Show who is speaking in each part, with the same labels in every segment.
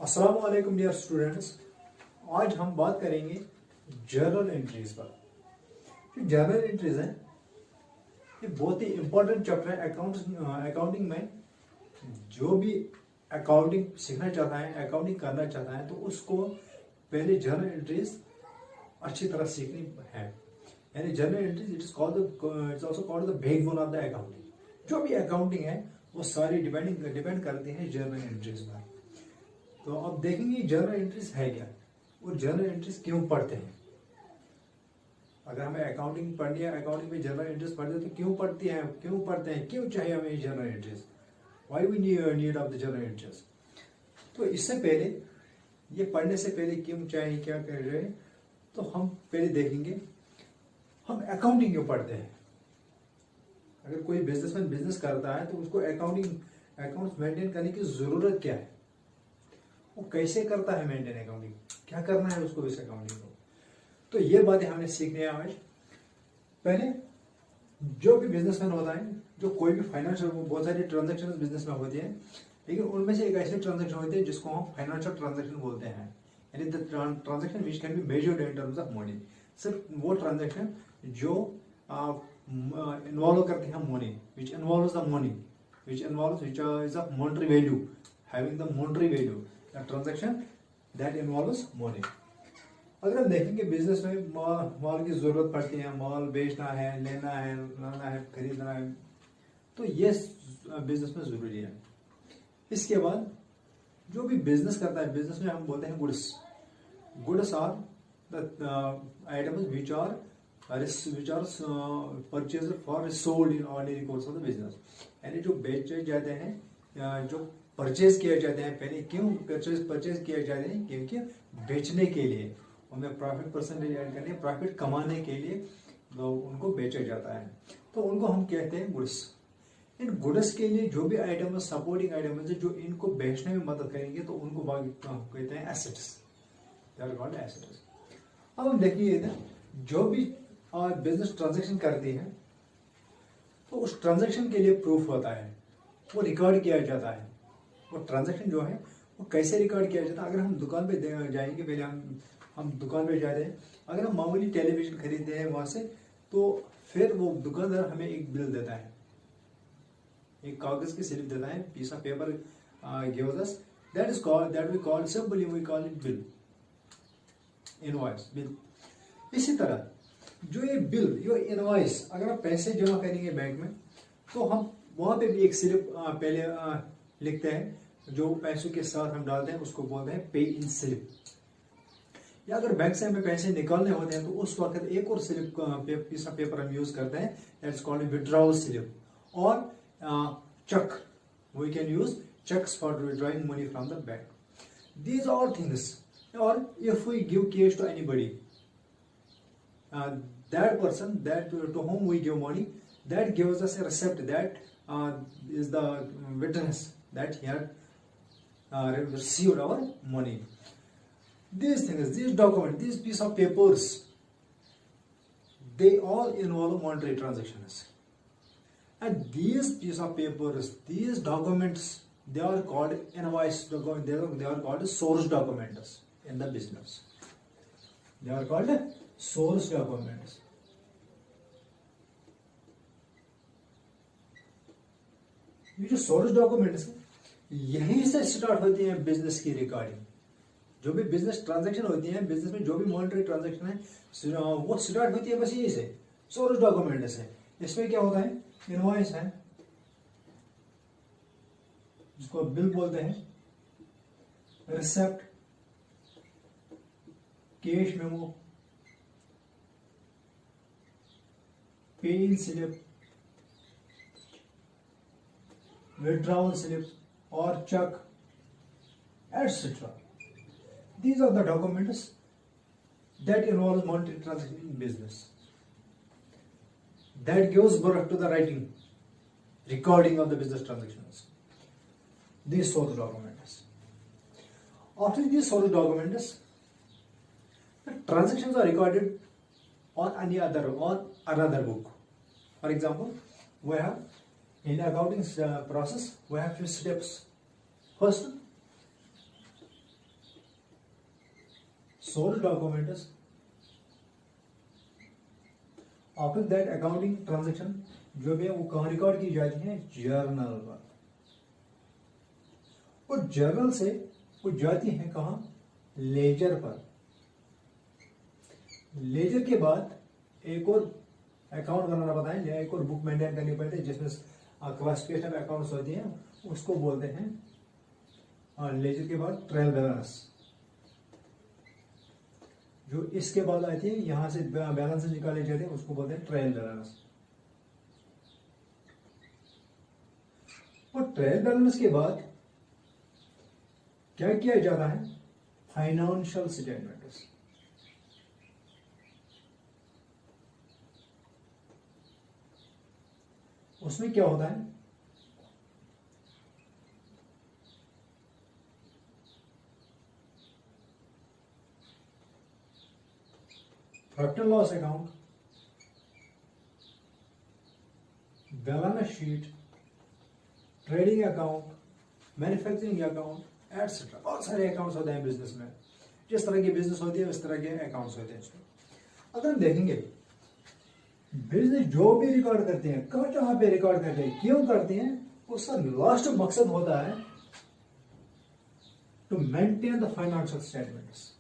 Speaker 1: अस्सलाम वालेकुम dear students. आज हम बात करेंगे जर्नल एंट्रीज पर। जो जर्नल एंट्रीज हैं ये बहुत ही इंपॉर्टेंट चैप्टर है अकाउंटिंग में। जो भी अकाउंटिंग सीखना चाहता है, अकाउंटिंग करना चाहता है, तो उसको पहले जर्नल एंट्रीज अच्छी तरह सीखनी है। यानी journal entries it's also called the backbone of the accounting. जो भी अकाउंटिंग है वो सारी डिपेंड करती है जर्नल एंट्रीज पर। तो अब देखेंगे जर्नल एंट्रीज है क्या और जर्नल एंट्रीज क्यों पढ़ते हैं। अगर हमें अकाउंटिंग पढ़नी है, अकाउंटिंग में जर्नल एंट्रीज पढ़ते हैं तो क्यों पढ़ते हैं, क्यों चाहिए हमें journal entries, why we need of the journal entries. तो इससे पहले, ये पढ़ने से पहले क्यों चाहिए, क्या कर रहे हैं, तो हम पहले देखेंगे हम अकाउंटिंग क्यों पढ़ते हैं। अगर कोई बिजनेसमैन बिजनेस करता है तो उसको अकाउंट्स मेंटेन करने की जरूरत क्या है, वो कैसे करता है मेंटेन अकाउंटिंग, क्या करना है उसको इस अकाउंटिंग को। तो ये बातें हमने सीखनी है आज। पहले जो भी बिजनेसमैन होता है, जो कोई भी फाइनेंशियल, बहुत सारी ट्रांजेक्शन बिजनेस में होती है, लेकिन उनमें से एक ऐसी ट्रांजेक्शन होती है जिसको हम फाइनेंशियल ट्रांजेक्शन बोलते हैं। यानी the transaction which can be measured in terms of money. सिर्फ वो ट्रांजेक्शन जो इन्वॉल्व करते हैं money, which involves the money, which is of monetary value, having the monetary value, transaction that involves money. अगर हम देखेंगे बिजनेस में माल की जरूरत पड़ती है, माल बेचना है, लेना है, लाना है, खरीदना है, तो ये बिजनेस में जरूरी है। इसके बाद जो भी बिजनेस करता है, बिजनेस में हम बोलते हैं goods are the items which are purchase for sold in ordinary course of the business. यानी जो बेचे जाते हैं, जो परचेज किए जाते हैं, पहले क्यों परचेज किए जाते हैं, क्योंकि बेचने के लिए, उनमें प्रॉफिट परसेंटेज ऐड करने, प्रॉफिट कमाने के लिए तो उनको बेचा जाता है, तो उनको हम कहते हैं गुड्स। इन गुड्स के लिए जो भी आइटम, सपोर्टिंग आइटम है जो इनको बेचने में मदद करेंगे, तो उनको कहते हैं assets, they are called assets. अब हम देखिए जो भी बिजनेस ट्रांजेक्शन करती है तो उस ट्रांजेक्शन के लिए प्रूफ होता है, वो रिकॉर्ड किया जाता है। वो ट्रांजेक्शन जो है वो कैसे रिकॉर्ड किया जाता है। अगर हम दुकान पे जाएंगे, पहले हम दुकान पे जाते हैं, अगर हम मामूली टेलीविजन खरीदते हैं वहां से, तो फिर वो दुकानदार हमें एक बिल देता है, एक कागज की स्लिप देता है, piece of paper gives us, that we call simply we call it bill, invoice, bill. इसी तरह जो ये बिल, ये इनवॉइस, अगर आप पैसे जमा करेंगे बैंक में, तो हम वहां पे भी एक स्लिप पहले लिखते हैं, जो पैसों के साथ हम डालते हैं, उसको बोलते हैं पे इन स्लिप। या अगर बैंक से हमें पैसे निकालने होते हैं तो उस वक्त एक और स्लिप, पीस ऑफ पेपर हम यूज करते हैं, दैट्स कॉल्ड विड्रॉवल स्लिप, और cheque, we can use cheques for withdrawing money from the bank. These are things, और if we give cash to anybody, that person that to whom we give money, that gives us a receipt, that is the witness that he had received our money. These things, these documents, these piece of papers, they all involve monetary transactions, and these piece of papers, these documents, they are called invoice documents, they are called source documents in the business, they are called source documents. ये जो source documents है, यहीं से start होती है business की recording. जो भी बिजनेस ट्रांजैक्शन होती है, बिजनेस में जो भी मॉनेटरी ट्रांजैक्शन है, वो स्टार्ट होती है बस यही से, सोर्स डॉक्यूमेंट से। इसमें क्या होता है, इनवॉइस है, जिसको बिल बोलते हैं, रिसेप्ट, कैश मेमो, पे इन स्लिप, विड्रॉवल स्लिप और check, etc. These are the documents that involve monetary transaction in business, that gives birth to the writing, recording of the business transactions. These source documents. After these source documents, the transactions are recorded on another book. For example, we have in accounting process we have few steps. First, source documents after that accounting transaction जो भी है वो कहाँ record की जाती है, journal पर। और जर्नल से वो जाती है कहाँ, लेजर पर। लेजर के बाद एक और अकाउंट बनाना पड़ता है, एक और बुक मेंटेन करनी पड़ती है जिसमें क्लासिफिकेशन अकाउंट्स होती हैं, उसको बोलते हैं लेजर के बाद ट्रायल बैलेंस। जो इसके बाद आती है यहां से बैलेंस निकाले जाते हैं, उसको बोलते हैं ट्रायल बैलेंस। और ट्रायल बैलेंस के बाद क्या किया जाता है, फाइनेंशियल स्टेटमेंट्स। उसमें क्या होता है, profit and loss account, balance sheet, trading account, manufacturing account etcetera. बहुत सारे अकाउंट्स होते हैं बिजनेस में। जिस तरह की बिजनेस होती है उस तरह के अकाउंट्स होते हैं इसमें। अगर हम देखेंगे बिजनेस जो भी रिकॉर्ड करते हैं, कहाँ पे रिकॉर्ड करते हैं, क्यों करते हैं, उसका लास्ट मकसद होता है to maintain the financial statements,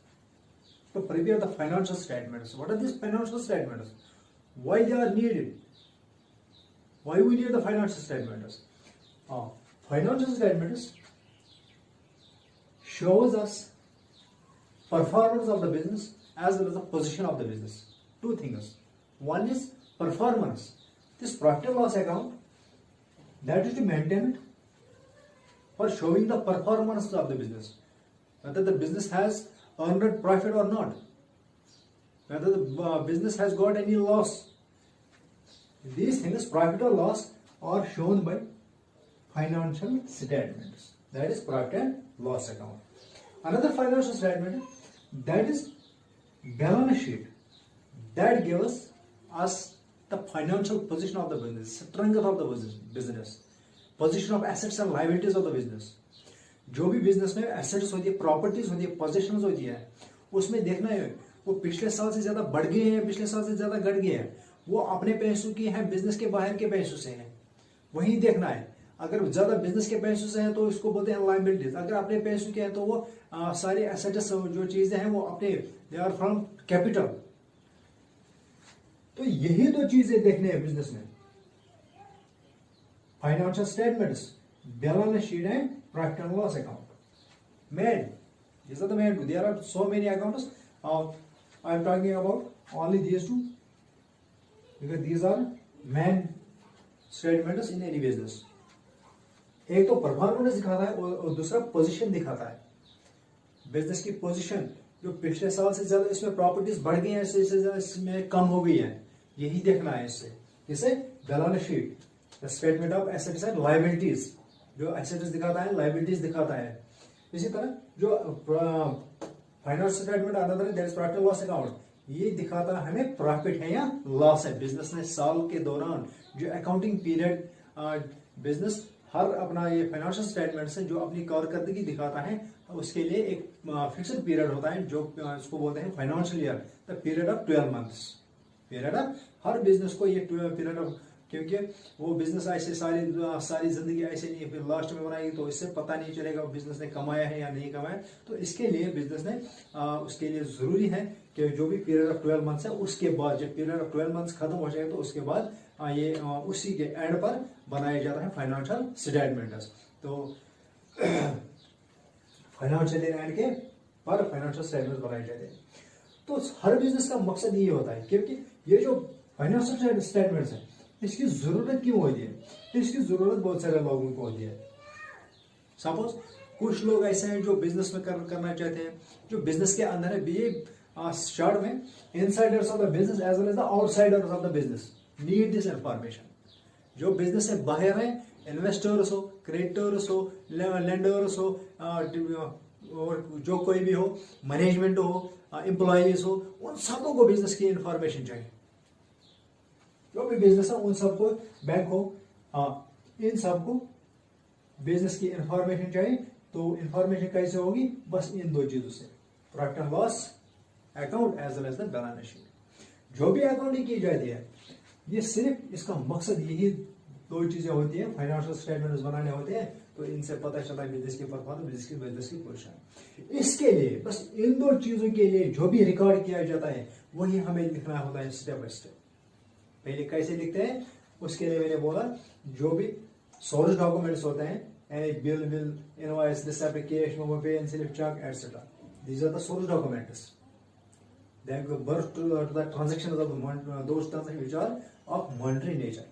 Speaker 1: to prepare the financial statements. What are these financial statements? Why they are needed? Why we need the financial statements? Financial statements shows us performance of the business as well as the position of the business. Two things. One is performance. This profit and loss account that is to maintain it for showing the performance of the business, whether the business has earned profit or not, whether the business has got any loss. These things, profit or loss, are shown by financial statements. That is profit and loss account. Another financial statement, that is balance sheet, that gives us the financial position of the business, strength of the business, position of assets and liabilities of the business. जो भी business में assets होती है, properties होती है, positions होती है, उसमें देखना है वो पिछले साल से ज्यादा बढ़ गए हैं, पिछले साल से ज्यादा घट गए हैं, वो अपने पैसों की हैं, बिजनेस के बाहर के पैसों से हैं, वही देखना है। अगर ज्यादा बिजनेस के पैसों से हैं तो इसको बोलते हैं लायबिलिटीज, अगर अपने पैसों के हैं तो वो सारे एसेट्स जो चीजें हैं वो अपने, दे आर फ्रॉम कैपिटल। तो यही दो चीजें देखने हैं बिजनेस में, financial statements, balance sheet and profit and loss account. Main, these are the main two. There are so many accounts. I am talking about only these two because these are main statements in any business. एक तो performance दिखाता है और दूसरा position दिखाता है, business की position जो पिछले साल से ज्यादा इसमें प्रॉपर्टीज बढ़ गई हैं, इससे ज्यादा इसमें कम हो गई है, यही देखना है इससे। जैसे balance sheet, the statement of assets and liabilities, जो एसेट्स दिखाता है, लायबिलिटीज दिखाता है। इसी तरह जो फाइनेंशियल स्टेटमेंट आता है, that is profit and loss account, ये दिखाता है हमें प्रॉफिट है या लॉस है बिजनेस ने साल के दौरान। जो अकाउंटिंग पीरियड बिजनेस हर अपना ये फाइनेंशियल स्टेटमेंट से जो अपनी कारकर्दगी दिखाता है, उसके लिए एक फिक्स्ड पीरियड होता है जो इसको बोलते हैं financial year, the period of 12 months. Period of her business को ये पीरियड ऑफ, क्योंकि वो बिजनेस ऐसे सारी जिंदगी ऐसे नहीं, फिर लास्ट में बनाएगी तो इससे पता नहीं चलेगा बिजनेस ने कमाया है या नहीं कमाया। तो इसके लिए बिजनेस ने उसके लिए जरूरी है कि जो भी पीरियड ऑफ 12 मंथ्स है, उसके बाद जब पीरियड ऑफ 12 मंथ्स खत्म हो जाए तो उसके बाद ये उसी के एंड पर बनाया जाता है फाइनेंशियल स्टेटमेंट्स। तो फाइनेंशियल एंड के पर फाइनेंशियल स्टेटमेंट्स बनाए जाते हैं। तो हर बिजनेस का मकसद ये होता है, क्योंकि ये जो फाइनेंशियल स्टेटमेंट्स है इसकी जरूरत क्यों होती है, इसकी जरूरत बहुत सारे लोगों को होती है। सपोज कुछ लोग ऐसे हैं जो बिजनेस में करना चाहते हैं, जो बिजनेस के अंदर है, ये शॉर्ट में insiders of the business as well as the outsiders of the business need this information. जो बिजनेस से बाहर है, इन्वेस्टर्स हो, क्रेडिटर्स हो, लेंडर्स हो, और जो कोई भी हो, मैनेजमेंट हो, एम्प्लॉयज हो, उन सबको को बिजनेस की इंफॉर्मेशन चाहिए। जो भी बिजनेस है उन सबको, बैंक हो, इन सबको बिजनेस की इंफॉर्मेशन चाहिए। तो इंफॉर्मेशन कैसे होगी, बस इन दो चीजों से, profit and loss account as well as the balance sheet. जो भी अकाउंटिंग की जाती है, ये सिर्फ इसका मकसद यही दो चीजें होती है, फाइनेंशियल स्टेटमेंट्स बनाने होते हैं, तो इनसे पता चला है बिजनेस की परफॉर्मेंस, बिजनेस की पोजीशन। इसके लिए बस इन दो चीजों के लिए जो भी रिकॉर्ड किया जाता है वही हमें लिखना होता है स्टेप बाय स्टेप। पहले कैसे लिखते हैं उसके लिए मैंने बोला, जो भी सोर्स डॉक्यूमेंट्स होते हैं, यानी bill invoice, receipt, cash memo, pay and slip, cheque etcetera, these are the source documents that give birth to the transactions of those transactions which are of monetary nature।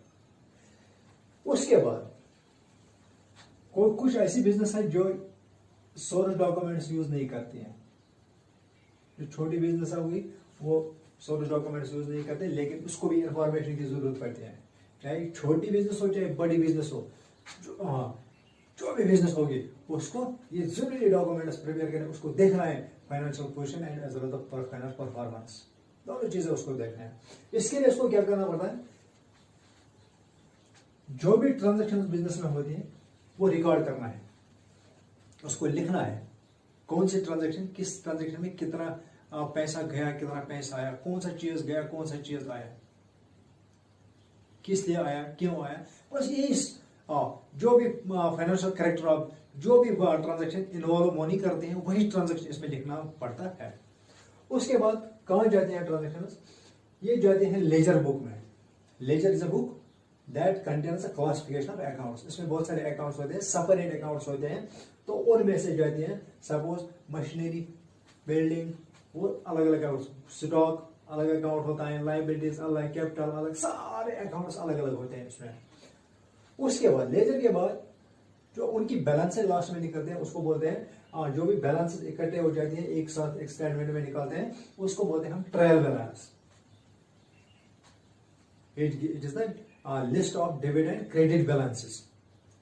Speaker 1: उसके बाद कुछ ऐसी business है जो source documents use नहीं करती हैं। जो छोटी बिजनेस होगी वो सोर्स डॉक्यूमेंट्स यूज नहीं करते, लेकिन उसको भी इंफॉर्मेशन की जरूरत पड़ती है। चाहे छोटी बिजनेस हो चाहे बड़ी बिजनेस हो, जो भी बिजनेस होगी उसको ये जरूरी डॉक्यूमेंट्स प्रिपेयर करें, उसको देखना है financial position and as well the financial performance, दोनों चीजें उसको देखना है। इसके लिए उसको क्या करना पड़ता है, जो भी ट्रांजैक्शन बिजनेस में होती है वो रिकॉर्ड करना है, उसको लिखना है कौन सी ट्रांजैक्शन, किस ट्रांजैक्शन में कितना पैसा गया, कितना पैसा आया, कौन सा चीज गया, कौन सा चीज आया, किस लिए आया, क्यों आया। बस यही जो भी फाइनेंशियल कैरेक्टर ऑफ जो भी ट्रांजैक्शन इन्वॉल्व मनी करते हैं वही ट्रांजैक्शन इसमें लिखना पड़ता है। उसके बाद कहां जाते हैं ट्रांजैक्शन, ये जाते हैं लेजर बुक में। Ledger is a book that contains a classification of accounts. इसमें बहुत सारे अकाउंट्स होते हैं, सेपरेट अकाउंट्स होते हैं, तो उनमें से जाते हैं सपोज मशीनरी, बिल्डिंग, वो अलग अलग अकाउंट्स, स्टॉक अलग अकाउंट होता है, लाइबिलिटीज अलग, कैपिटल अलग, सारे अकाउंट्स अलग अलग होते हैं इसमें। उसके बाद लेजर के बाद जो उनकी बैलेंस लास्ट में निकलते हैं उसको बोलते हैं, जो भी बैलेंस इकट्ठे हो जाती है एक साथ एक स्टेटमेंट में निकालते हैं उसको बोलते हैं हम trial balance. It is the list of debit and credit balances.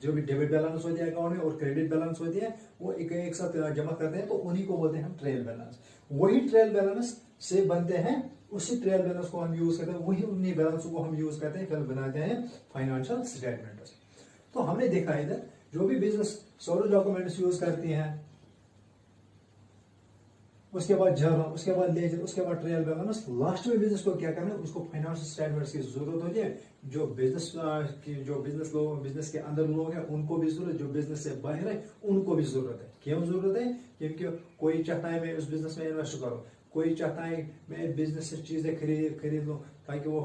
Speaker 1: जो भी डेबिट बैलेंस होती है अकाउंट में और क्रेडिट बैलेंस होती है वो एक साथ जमा करते हैं, तो उन्हीं को बोलते हैं हम ट्रायल बैलेंस। वही ट्रायल बैलेंस से बनते हैं, उसी ट्रायल बैलेंस को हम यूज करते हैं, वही उन्हीं बैलेंस को हम यूज करते हैं, फिर बनाते हैं फाइनेंशियल स्टेटमेंट्स। तो हमने देखा इधर जो भी बिजनेस सोर्स डॉक्यूमेंट्स यूज करती हैं, उसके बाद जर्नल, उसके बाद लेजर, उसके बाद ट्रायल बैलेंस, लास्ट में बिजनेस को क्या करना है, उसको फाइनेंशियल स्टेटमेंट्स की जरूरत होती है। जो बिजनेस के अंदर लोग हैं उनको भी जरूरत, जो बिजनेस से बाहर है उनको भी जरूरत है। क्यों जरूरत है, क्योंकि कोई चाहता है मैं उस बिजनेस में इन्वेस्ट करूं, कोई चाहता है मैं बिजनेस से चीजें खरीद लूं ताकि वो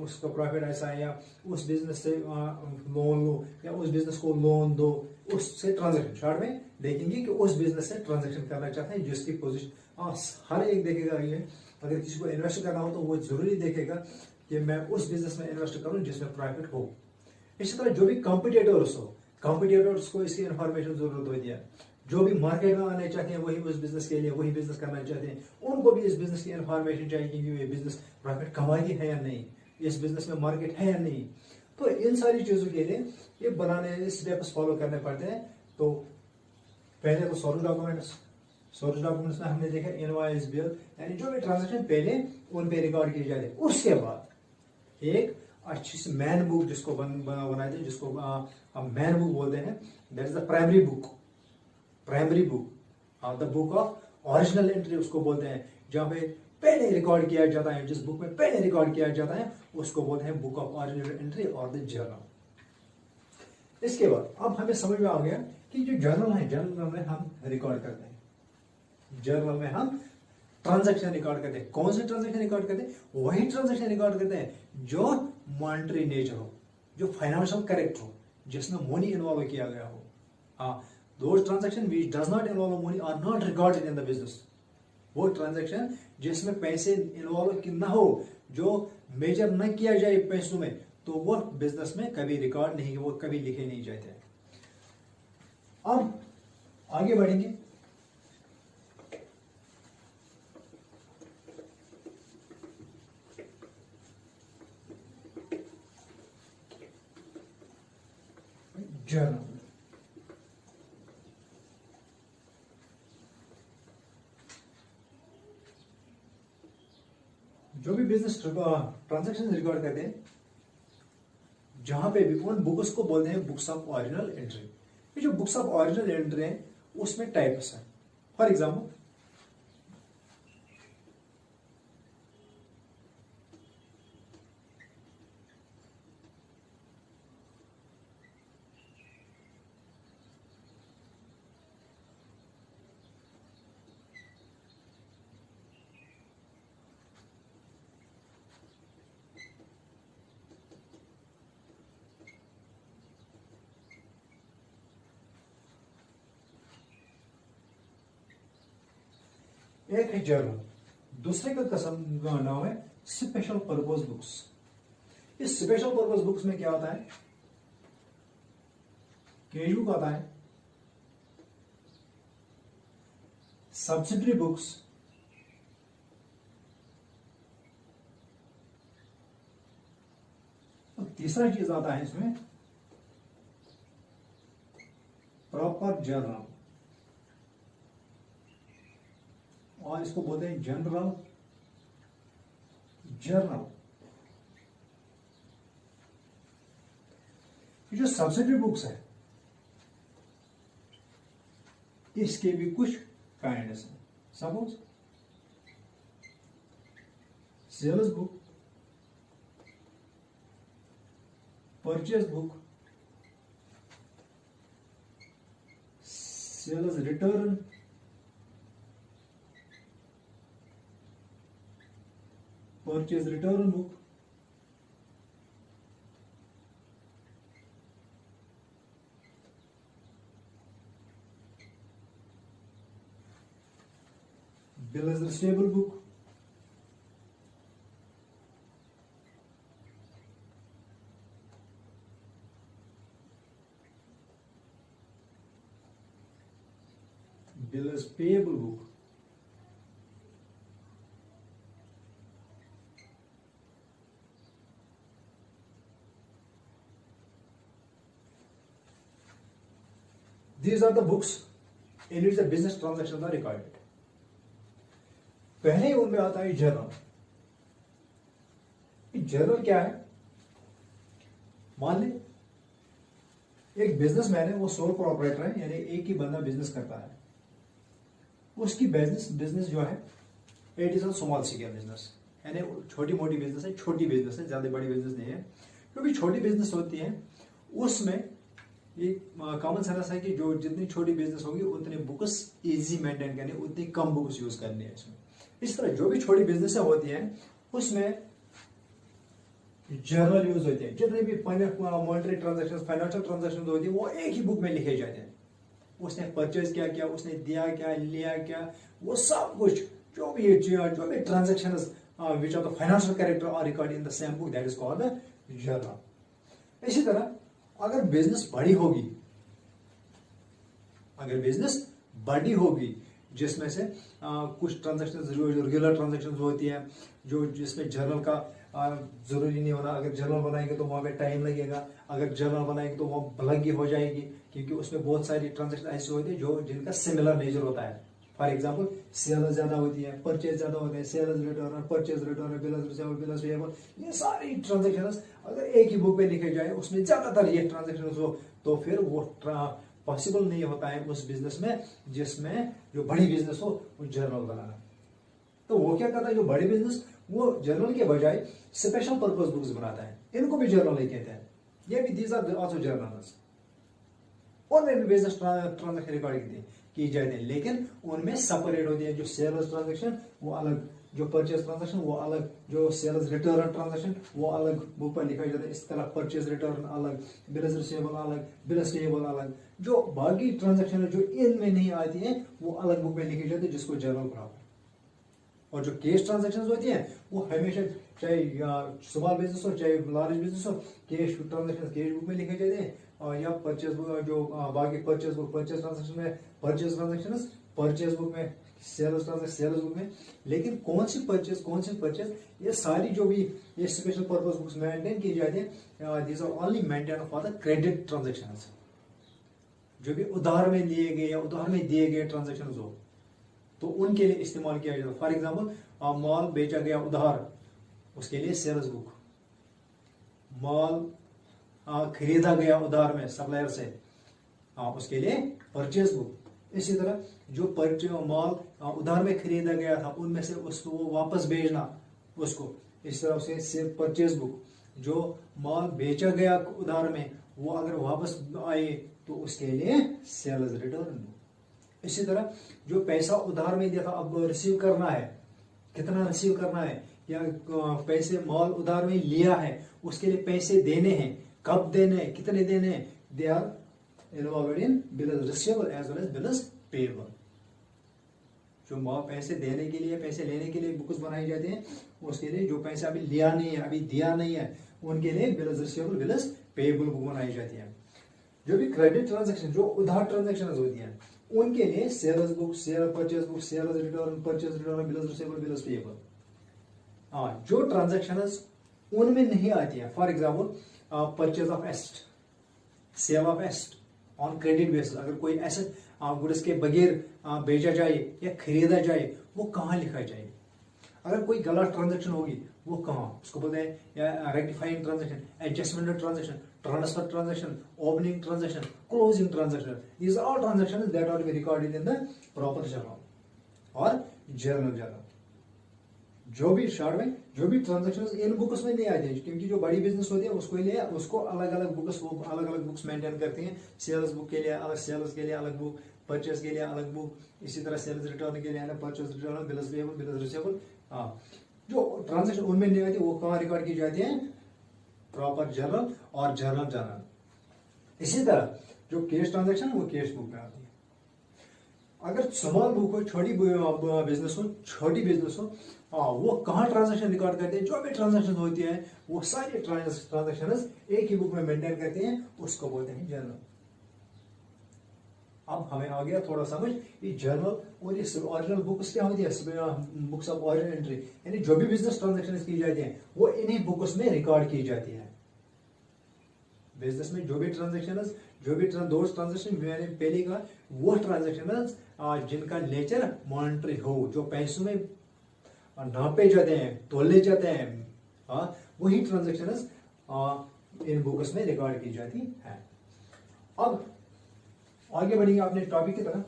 Speaker 1: उसका प्रॉफिट ऐसा है, या उस बिजनेस से लोन लो, या उस बिजनेस को लोन दो, उससे ट्रांजेक्शन शॉर्ट में देखेंगे कि उस बिजनेस से ट्रांजेक्शन करना चाहते हैं जिसकी पोजीशन हर एक देखेगा। ये अगर किसी को इन्वेस्ट करना हो तो वो जरूरी देखेगा कि मैं उस बिजनेस में इन्वेस्ट करूं जिसमें प्रॉफिट हो। इसी तरह जो भी कॉम्पिटिटर्स हो, कॉम्पिटिटर्स को इसकी इंफॉर्मेशन जरूरत होती है। जो भी मार्केट में आने चाहते हैं वही उस बिजनेस के लिए वही बिजनेस करना चाहते हैं, उनको भी इस बिजनेस की इंफॉर्मेशन चाहिए कि ये बिजनेस प्रॉफिट कमाती है या नहीं, इस बिजनेस में मार्केट है या नहीं। तो इन सारी चीजों के लिए ये बनाने स्टेप्स फॉलो करने पड़ते हैं। तो पहले तो सोर्स डॉक्यूमेंट्स में हमने देखा इनवॉइस, बिल, यानी जो भी ट्रांजैक्शन पहले उन पे रिकॉर्ड किए जाते हैं। उसके बाद एक अच्छी सी मैन बुक जिसको बनाते हैं, जिसको हम मैन बुक बोलते हैं, that is the primary book the book of original entry उसको बोलते हैं, जहां पे पहले रिकॉर्ड किया जाता है, जिस बुक में पहले रिकॉर्ड किया जाता है उसको बोलते हैं बुक ऑफ ओरिजिनल एंट्री और द जर्नल। इसके बाद अब हमें समझ में आ गया कि जो जर्नल है, जर्नल में हम रिकॉर्ड करते हैं, जर्नल में हम ट्रांजैक्शन रिकॉर्ड करते हैं। कौन से ट्रांजैक्शन रिकॉर्ड करते हैं, वही ट्रांजैक्शन रिकॉर्ड करते हैं जो मॉनेटरी नेचर हो, जो फाइनेंशियल करेक्ट हो, जिसमें मनी इन्वॉल्व किया गया हो। Those transactions which does not involve money are not recorded in the business। वो ट्रांजैक्शन जिसमें पैसे इन्वॉल्व ना हो, जो मेजर न किया जाए पैसों में, तो वो बिजनेस में कभी रिकॉर्ड नहीं, वो कभी लिखे नहीं जाते। अब आगे बढ़ेंगे। जर्नल, जो भी बिजनेस ट्रांजैक्शन रिकॉर्ड करते हैं, जहां पे भी उन बुक्स को बोलते हैं बुक्स ऑफ ओरिजिनल एंट्री। ये जो बुक्स ऑफ ओरिजिनल एंट्री हैं उसमें टाइप्स हैं। फॉर एग्जांपल एक है जर्नल, दूसरे का कसम का नाम है स्पेशल पर्पस बुक्स। इस स्पेशल पर्पस बुक्स में क्या आता है, कैश बुक आता है, सब्सिडरी बुक्स, और तीसरा चीज आता है इसमें प्रॉपर जर्नल, और इसको बोलते हैं जनरल जर्नल। ये जो सब्सिडरी बुक्स है इसके भी कुछ काइंड्स हैं। Suppose sales book, purchase book, sales return, purchase return book, bills receivable book, bills payable book, these are the books in which the business transactions are recorded। पहले ही उनमें आता है जर्नल। जर्नल क्या है, मान ले एक बिजनेसमैन है, वो सोल प्रोपराइटर है, यानी एक ही बंदा बिजनेस करता है। उसकी बिजनेस जो है it is a small scale business, यानी छोटी मोटी बिजनेस है, छोटी बिजनेस है, ज्यादा बड़ी बिजनेस नहीं है। क्योंकि छोटी बिजनेस होती है उसमें एक कॉमन सेंस है कि जो जितनी छोटी बिजनेस होगी उतनी बुक्स इजी मेंटेन करनी, उतनी कम बुक्स यूज करनी है इसमें। इस तरह जो भी छोटी बिजनेस होती हैं उसमें जर्नल यूज होते हैं। जितने भी मॉनेटरी ट्रांजैक्शंस, फाइनेंशियल ट्रांजैक्शंस होती है वो एक ही बुक में लिखे जाते हैं। उसने परचेज क्या किया, उसने दिया क्या, लिया क्या, वो सब कुछ जो भी transactions which of the financial character are recorded in the same book, that is called the journal। इसी तरह अगर बिजनेस बड़ी होगी, अगर बिजनेस बड़ी होगी जिसमें से कुछ ट्रांजैक्शंस जो रेगुलर ट्रांजैक्शंस होती है, जो जिसमें जर्नल का जरूरी नहीं होना। अगर जर्नल बनाएंगे तो वहां पे टाइम लगेगा, अगर जर्नल बनाएंगे तो वह भलगी हो जाएगी, क्योंकि उसमें बहुत सारी ट्रांजैक्शन ऐसी होती है जो जिनका सिमिलर नेचर होता है। फॉर एग्जाम्पल सेल्स ज्यादा होती है, परचेज ज्यादा होते हैं, sales return, purchase return, bills receivable, bills payable, ये सारी ट्रांजैक्शंस अगर एक ही बुक में लिखे जाए, उसमें ज्यादातर ये ट्रांजैक्शंस हो, तो फिर वो पॉसिबल नहीं होता है उस बिजनेस में जिसमें जो बड़ी बिजनेस हो वो जर्नल बनाना। तो वो क्या करता है, जो बड़ी बिजनेस वो जर्नल के बजाय स्पेशल पर्पस बुक्स बनाता है। इनको भी जर्नल ही कहते हैं। ये भी दीज आर आल्सो जर्नल्स। उनमें भी बिजनेस ट्रांजैक्शन रिकॉर्डिंग की जाती है, लेकिन उनमें सेपरेट होती है। जो सेल्स ट्रांजैक्शन वो अलग, जो परचेज ट्रांजैक्शन वो अलग, जो सेल्स रिटर्न ट्रांजैक्शन वो अलग बुक पर लिखा जाता है। इस तरह परचेज रिटर्न अलग, बिल्स रिसीवेबल अलग, बिल्स पेएबल अलग। जो बाकी ट्रांजैक्शन है जो इनमें नहीं आती है वो अलग बुक में लिखी जाती है, जिसको जर्नल कहा। और जो कैश ट्रांजैक्शंस होती हैं वो हमेशा, चाहे स्मॉल बिजनेस हो चाहे लार्ज बिजनेस हो, कैश ट्रांजैक्शन कैश बुक में लिखे जाते हैं। और या परचेज बुक, जो बाकी परचेज बुक, परचेज ट्रांजैक्शन में परचेज ट्रांजैक्शंस, परचेज बुक में सेल्स ट्रांजैक्शन सेल्स बुक में। लेकिन कौन सी परचेज, ये सारी जो भी ये स्पेशल पर्पस बुक्स मेंटेन की जाती है, these are only maintain for the credit transactions, जो भी उधार में लिए गए या उधार में दिए गए ट्रांजैक्शन हो तो उनके लिए इस्तेमाल किया जाता है। फॉर एग्जाम्पल माल बेचा गया उधार, उसके लिए सेल्स बुक। माल खरीदा गया उधार में सप्लायर से, उसके लिए परचेज बुक। इसी तरह जो माल उधार में खरीदा गया था उनमें से उसको वो वापस भेजना उसको, इस तरह से परचेज बुक। जो माल बेचा गया उधार में वो अगर वापस आए तो उसके लिए सेल्स रिटर्न बुक। इसी तरह जो पैसा उधार में दिया था अब रिसीव करना है, कितना रिसीव करना है, या पैसे माल उधार में लिया है उसके लिए पैसे देने हैं, कब देने हैं, कितने देने हैं, they are involved in bills receivable as well as bills payable. जो पैसे देने के लिए पैसे लेने के लिए बुक्स बनाई जाती हैं, उसके लिए जो पैसे अभी लिया नहीं है अभी दिया नहीं है उनके लिए bills receivable bills payable book बनाई जाती है। जो भी क्रेडिट ट्रांजेक्शन जो उधार ट्रांजेक्शन होती हैं उनके लिए sales book, sale purchase book, sales return, purchase return, bills receivable bills payable. हाँ, जो ट्रांजेक्शन उनमें नहीं आती है, for example purchase of asset, sale of asset on credit basis, अगर कोई एसेट गुड्स के बगैर बेचा जाए या खरीदा जाए वो कहाँ लिखा जाए, अगर कोई गलत ट्रांजेक्शन होगी वो कहाँ, उसको बोलते हैं rectifying transaction, adjustment transaction, transfer transaction, opening transaction, closing transaction. These are transaction that are be recorded in the proper journal और जर्नल। जो भी शॉर्ट में जो भी ट्रांजेक्शन इन बुक्स में नहीं आते, क्योंकि जो बड़ी बिजनेस होती है उसको लिए उसको अलग अलग बुक्स मेंटेन करती हैं। सेल्स बुक के लिए अलग, सेल्स के लिए अलग बुक, परचेज के लिए अलग बुक, इसी तरह सेल्स रिटर्न के लिए अलग, purchase return, bills payable, bills receivable. हाँ, जो ट्रांजेक्शन उनमें नहीं आती वो कहाँ रिकॉर्ड की जाती है, प्रॉपर जर्नल और जर्नल। इसी तरह जो कैश ट्रांजेक्शन वो कैश बुक में आती है। अगर स्मॉल बुक हो, छोटी बिजनेस हो, वो कहाँ ट्रांजेक्शन रिकॉर्ड करते हैं, जो भी ट्रांजेक्शन होती है वो सारी ट्रांजेक्शन एक ही बुक में मेंटेन करते हैं, उसको बोलते हैं जर्नल। अब हमें आ गया थोड़ा समझ ये जर्नल और ये ओरिजिनल बुक्स क्या होती है, बुक्स ऑफ ओरिजिनल एंट्री, यानी जो भी बिजनेस ट्रांजेक्शन की जाती है वो इन्हीं बुक्स में रिकॉर्ड की जाती है। बिजनेस में जो भी दोस्त ट्रांजेक्शन मैंने पहले कहा, वो ट्रांजेक्शन जिनका नेचर मॉनिटरी हो, जो पैसों में नापे जाते हैं, तोले जाते हैं, वही ट्रांजेक्शन इन बुक्स में रिकॉर्ड की जाती है। अब आगे बढ़ेंगे अपने टॉपिक की तरफ।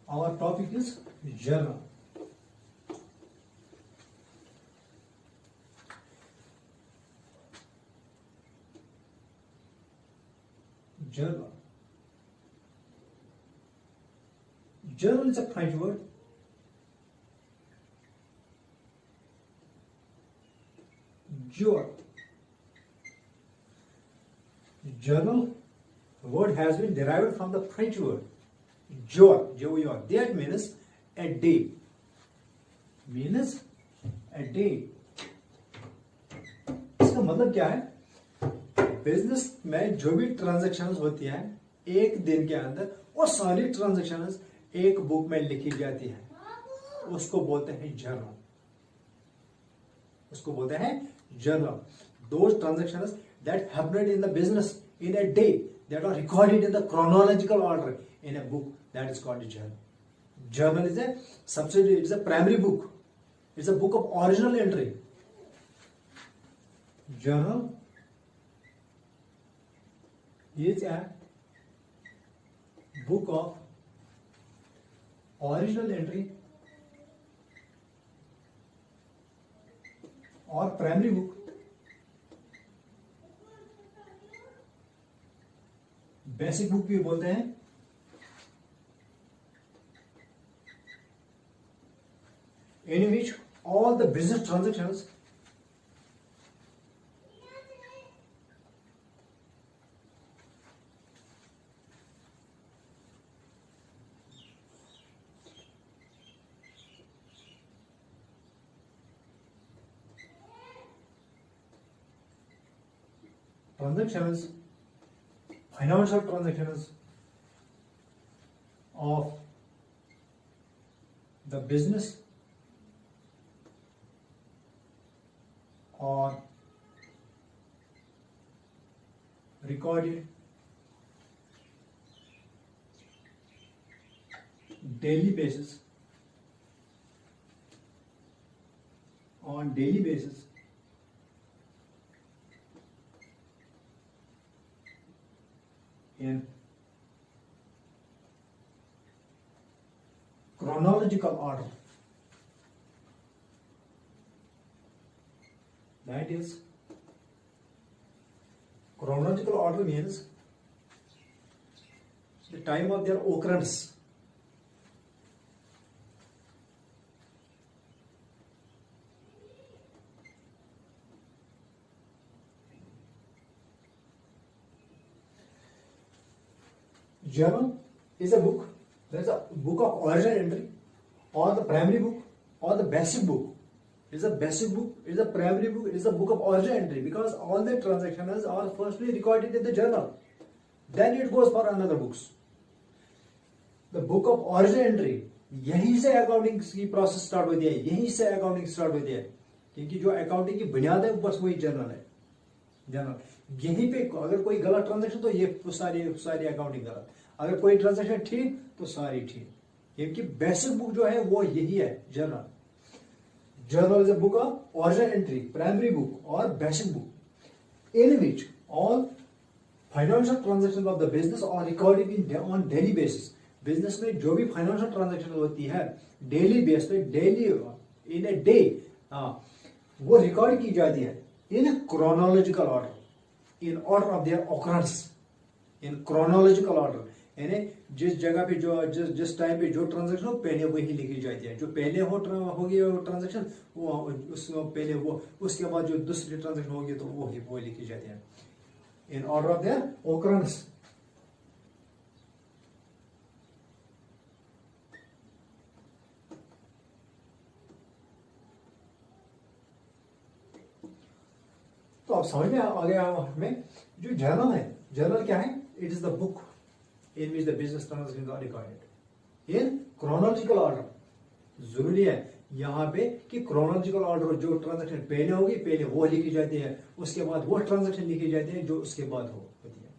Speaker 1: Our topic is journal. Journal. Journal is a French word. Journal word has been derived from the French word jour. That means a day. इसका मतलब क्या है, बिजनेस में जो भी ट्रांजैक्शंस होती हैं एक दिन के अंदर, वो सारी ट्रांजैक्शंस एक बुक में लिखी जाती है, उसको बोलते हैं journal. Those transactions that happened in the business in a day that are recorded in the chronological order in a book, that is called a journal. Journal is a subsidiary, it is a primary book, it's a book of original entry. Journal is a book of original entry और primary book. Basic book भी बोलते हैं। in which all the business transactions financial transactions of the business are recorded daily basis, on daily basis in chronological order. That is, chronological order means the time of their occurrence. journal is a book. There is a book of original entry, or the primary book, or the basic book. It is a basic book, it is a primary book, it is a book of original entry, because all the transactions are firstly recorded in the journal. Then it goes for another books. The book of original entry, यहीं से accounting की process start होती है, यहीं से accounting start होती है, क्योंकि जो अकाउंटिंग की बुनियाद है बस वही जर्नल है. जर्नल यहीं पे अगर कोई गलत ट्रांजेक्शन तो ये सारी अकाउंटिंग गलत, अगर कोई ट्रांजेक्शन ठीक तो सारी ठीक, क्योंकि बेसिक बुक जो है वो यही है journal. Journal is a book of original entry, primary book और basic book, in which all financial transaction of the business are recorded in on daily basis. Business में जो भी फाइनेंशियल ट्रांजेक्शन होती है डेली बेस पे, daily in a day, वो record की जाती है in chronological order, in order of their occurrence, in chronological order. यानी जिस जगह पे जो जिस टाइम पे जो ट्रांजेक्शन हो पहले वही लिखी जाती है. जो पहले होगी वो ट्रांजेक्शन, वो उस पहले वो, उसके बाद जो दूसरी ट्रांजेक्शन होगी तो वो लिखी जाती है इन ऑर्डर ऑफ देयर ऑकरेंस. तो अब समझ में आ गया हमें जो जर्नल है. जर्नल क्या है? It is the book in which the business transactions are recorded in chronological order. जरूरी है यहाँ पे कि क्रोनोलॉजिकल ऑर्डर, जो ट्रांजेक्शन पहले होगी पहले वो लिखी जाती है, उसके बाद वो ट्रांजेक्शन लिखी जाती है जो उसके बाद होती है.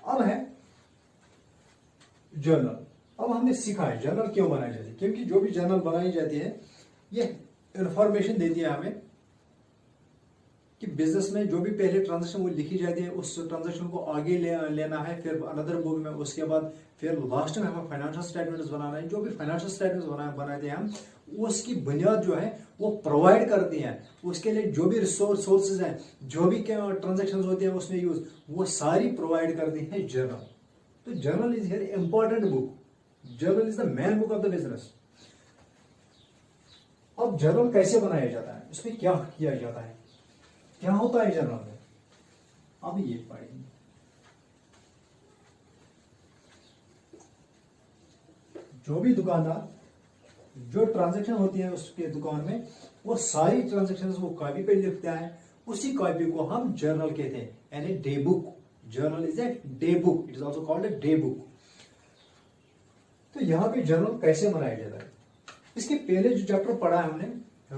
Speaker 1: अब है जर्नल. अब हमने सीखा है जर्नल क्यों बनाई जाती है, क्योंकि जो भी जर्नल बनाई जाती है ये इंफॉर्मेशन देती है हमें कि बिजनेस में जो भी पहले ट्रांजेक्शन वो लिखी जाती है उस ट्रांजेक्शन को आगे लेना है, फिर अनदर बुक में, उसके बाद फिर लास्ट में हमें फाइनेंशियल स्टेटमेंट्स बनाना है. जो भी फाइनेंशियल स्टेटमेंट्स बनाते हैं हम, उसकी बुनियाद जो है वो प्रोवाइड करती हैं. उसके लिए जो भी सोर्सेज हैं, जो भी ट्रांजेक्शन होते हैं उसमें यूज, वो सारी प्रोवाइड करती है जर्नल. तो journal is very important book. Journal is the main book of the business. अब जर्नल कैसे बनाया जाता है, उसमें क्या किया जाता है, क्या होता है जर्नल में, अब ये पढ़ेंगे. जो भी दुकानदार जो ट्रांजैक्शन होती है उसके दुकान में, वो सारी ट्रांजैक्शन वो कॉपी पे लिखता है. उसी कॉपी को हम जर्नल कहते हैं, यानी day book. Journal is a day book, it is also called a day book. तो यहां पे जर्नल कैसे बनाया जाता है, इसके पहले जो चैप्टर पढ़ा है हमने,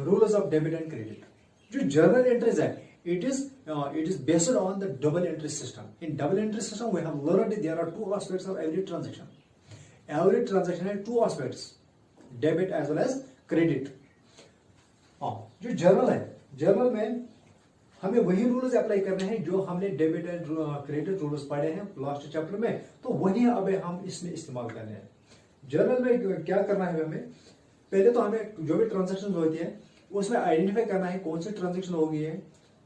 Speaker 1: rules of debit and credit. जो जर्नल एंट्रीज है, it is based on the double entry system. In double entry system we have learned there are two aspects of every transaction. Every transaction has two aspects, debit as well as credit. जो journal है, journal में हमें वही rules apply करने हैं जो हमने debit and credit rules पढ़े हैं लास्ट चैप्टर में, तो वही अब हम इसमें इस्तेमाल करने हैं. जर्नल में क्या करना है हमें, पहले तो हमें जो भी ट्रांजेक्शन होती है उसमें आइडेंटिफाई करना है कौन सी ट्रांजेक्शन होगी है,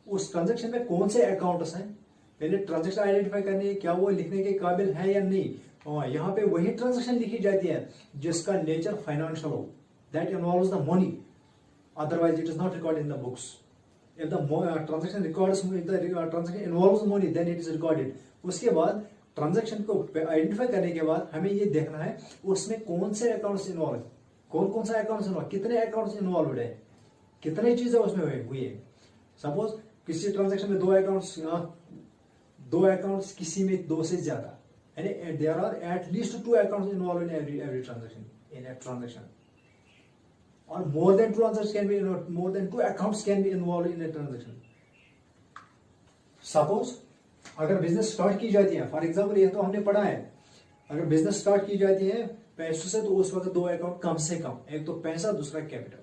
Speaker 1: उस ट्रांजेक्शन में कौन से अकाउंट्स हैं. पहले ट्रांजेक्शन आइडेंटिफाई करनी है, क्या वो लिखने के काबिल है या नहीं. और यहाँ पे वही ट्रांजेक्शन लिखी जाती है जिसका नेचर फाइनेंशियल हो, that involves the money, otherwise it is not recorded in the books. If the transaction records, if the transaction involves money then it is recorded. उसके बाद ट्रांजेक्शन को आइडेंटिफाई करने के बाद हमें ये देखना है उसमें कौन से अकाउंट्स इन्वॉल्व है, कौन सा अकाउंट्स इन्वॉल्व, कितने अकाउंट्स इन्वॉल्व है, कितनी चीजें उसमें हुई है. सपोज किसी ट्रांजैक्शन में दो अकाउंट्स, किसी में दो से ज्यादा, यानी there are at least two accounts involve in every transaction, in a transaction, और more than two accounts can be involve in a transaction. Suppose अगर बिजनेस स्टार्ट की जाती है, फॉर एग्जाम्पल ये तो हमने पढ़ा है, अगर बिजनेस स्टार्ट की जाती है पैसों से, तो उस वक्त दो अकाउंट कम से कम, एक तो पैसा, दूसरा कैपिटल.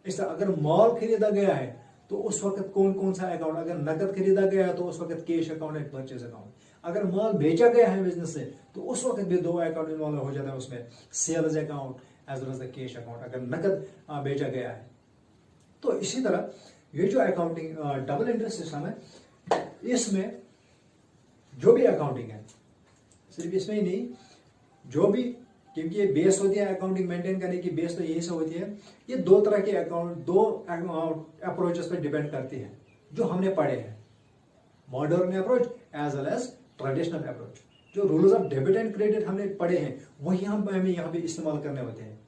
Speaker 1: इसलिए अगर माल खरीदा गया है तो उस वक्त कौन कौन सा अकाउंट, अगर नकद खरीदा गया है तो उस वक्त कैश अकाउंट है, परचेज अकाउंट. अगर माल बेचा गया है बिजनेस से तो उस वक्त भी दो अकाउंट इन्वॉल्व हो जाता है उसमें, sales account as well as the cash account, अगर नकद बेचा गया है. तो इसी तरह ये जो अकाउंटिंग डबल एंट्री सिस्टम है, इसमें जो भी अकाउंटिंग है, सिर्फ इसमें ही नहीं, जो भी, क्योंकि ये बेस होती है अकाउंटिंग मेंटेन करने की, बेस तो यही से होती है. ये दो तरह के अकाउंट, दो अप्रोचेस पर डिपेंड करती है जो हमने पढ़े हैं, modern approach as well as traditional approach. जो rules of debit and credit हमने पढ़े हैं वही हमें यहाँ पे इस्तेमाल करने होते हैं।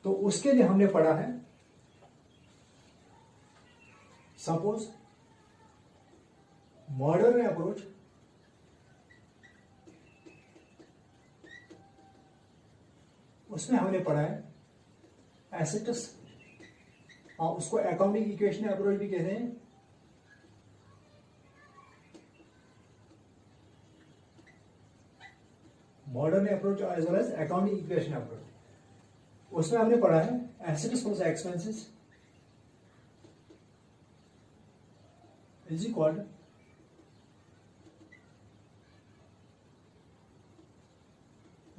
Speaker 1: तो उसके लिए हमने पढ़ा है, सपोज मॉडर्न अप्रोच उसमें हमने पढ़ा है एसेट्स, और उसको अकाउंटिंग इक्वेशन अप्रोच भी कहते हैं। Modern approach as well as accounting equation approach, उसमें हमने पढ़ा है assets plus expenses is equal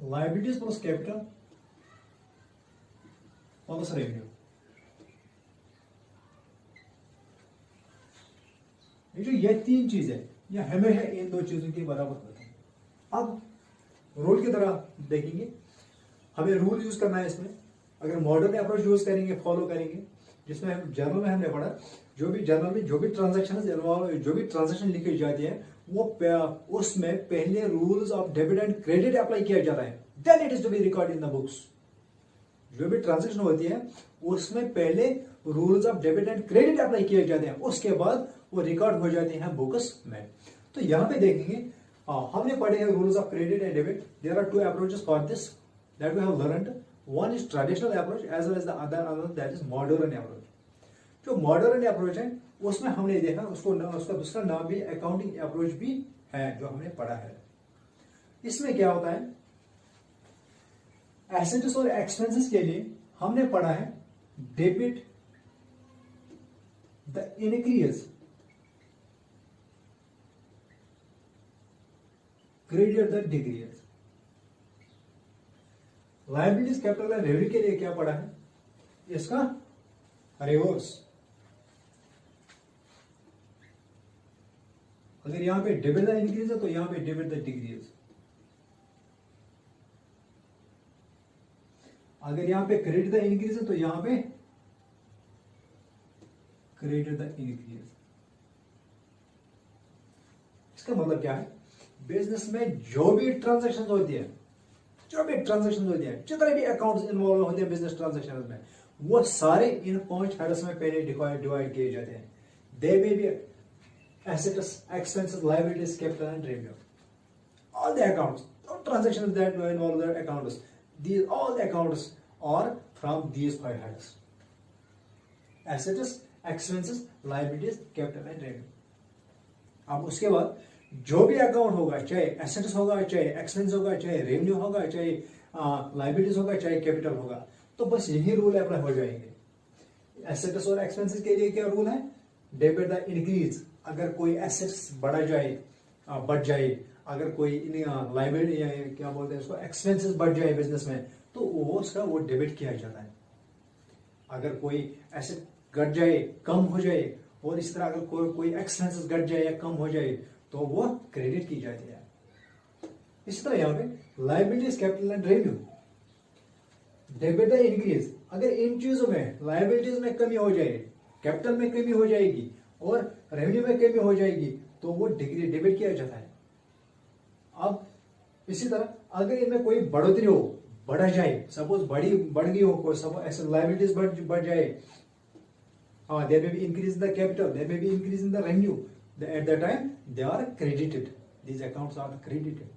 Speaker 1: liabilities plus capital plus revenue। ये तीन चीजें ये हमेशा इन दो चीजों के बराबर होती हैं। अब रूल की तरह देखेंगे, हमें रूल यूज करना है इसमें। अगर मॉडर्न अप्रोच यूज करेंगे, फॉलो करेंगे, जिसमें हम जर्नल में हमने पढ़ा जो भी जर्नल में जो भी ट्रांजैक्शन इन्वॉल्व, जो भी ट्रांजैक्शन लिखी जाती है वो उसमें पहले rules of debit and credit apply किया जाता है, then it is to be record in the books. जो भी ट्रांजैक्शन होती है उसमें पहले rules of debit and credit apply किए जाते हैं, उसके बाद वो रिकॉर्ड हो जाते हैं बुक्स में। तो यहां पे देखेंगे हमने पढ़े हैं rules of credit and debit. There are two approaches for this that we have learned. One is traditional approach as well as the other that is modern approach. जो मॉडर्न अप्रोच है उसमें हमने देखा उसका दूसरा नाम भी अकाउंटिंग अप्रोच भी है जो हमने पढ़ा है। इसमें क्या होता है, एसेट्स और एक्सपेंसेस के लिए हमने पढ़ा है debit the increase, credit the decrease. Liabilities capital and revenue के लिए क्या पढ़ा है, इसका रिवर्स। अगर यहां पे डेबिट द इंक्रीज है तो यहां पे डेबिट द डिक्रीज। अगर यहां पे क्रेडिट द इंक्रीज है तो यहां पे क्रेडिट द इंक्रीज। इसका मतलब क्या है, बिजनेस में जो भी ट्रांजैक्शन होती है, जितने भी अकाउंट्स इन्वॉल्व होते हैं बिजनेस ट्रांजैक्शन में, वो सारे इन 5 हेड्स में पहले डिवाइड किए जाते हैं। They may be assets, expenses, liabilities, capital and revenue. All the accounts, all transactions that involve the accounts, all the accounts are from these 5 heads. Assets, expenses, liabilities, capital and revenue. अब उसके बाद जो भी account होगा, चाहे assets होगा, चाहे expense होगा, चाहे रेवेन्यू होगा, चाहे लाइबिलिटीज होगा, चाहे कैपिटल होगा, तो बस यही रूल अप्लाई हो जाएंगे। एसेट्स और एक्सपेंसेस के लिए क्या रूल है, डेबिट द इंक्रीज। अगर कोई एसेट्स बढ़ जाए, अगर कोई लाइबिलिटी क्या बोलते हैं उसको, एक्सपेंसेस बढ़ जाए बिजनेस में, तो वो उसका वो डेबिट किया जाता है। अगर कोई एसेट घट जाए, कम हो जाए, और इस तरह अगर कोई एक्सपेंसेस घट जाए या कम हो जाए तो वो क्रेडिट की जाती है। इस तरह यहां पे liabilities, capital and revenue, debit the increase. अगर इन चीजों में लाइबिलिटीज में कमी हो जाए, कैपिटल में कमी हो जाएगी और रेवेन्यू में कमी हो जाएगी, तो वो डेबिट किया जाता है। अब इसी तरह अगर इनमें कोई बढ़ोतरी हो, बढ़ जाए, सपोज बढ़ गई हो, कोई सपोज ऐसे लाइबिलिटीज बढ़ जाए, there may be increase in the capital, there may be increase in the revenue, at the time they are credited, these accounts are credited.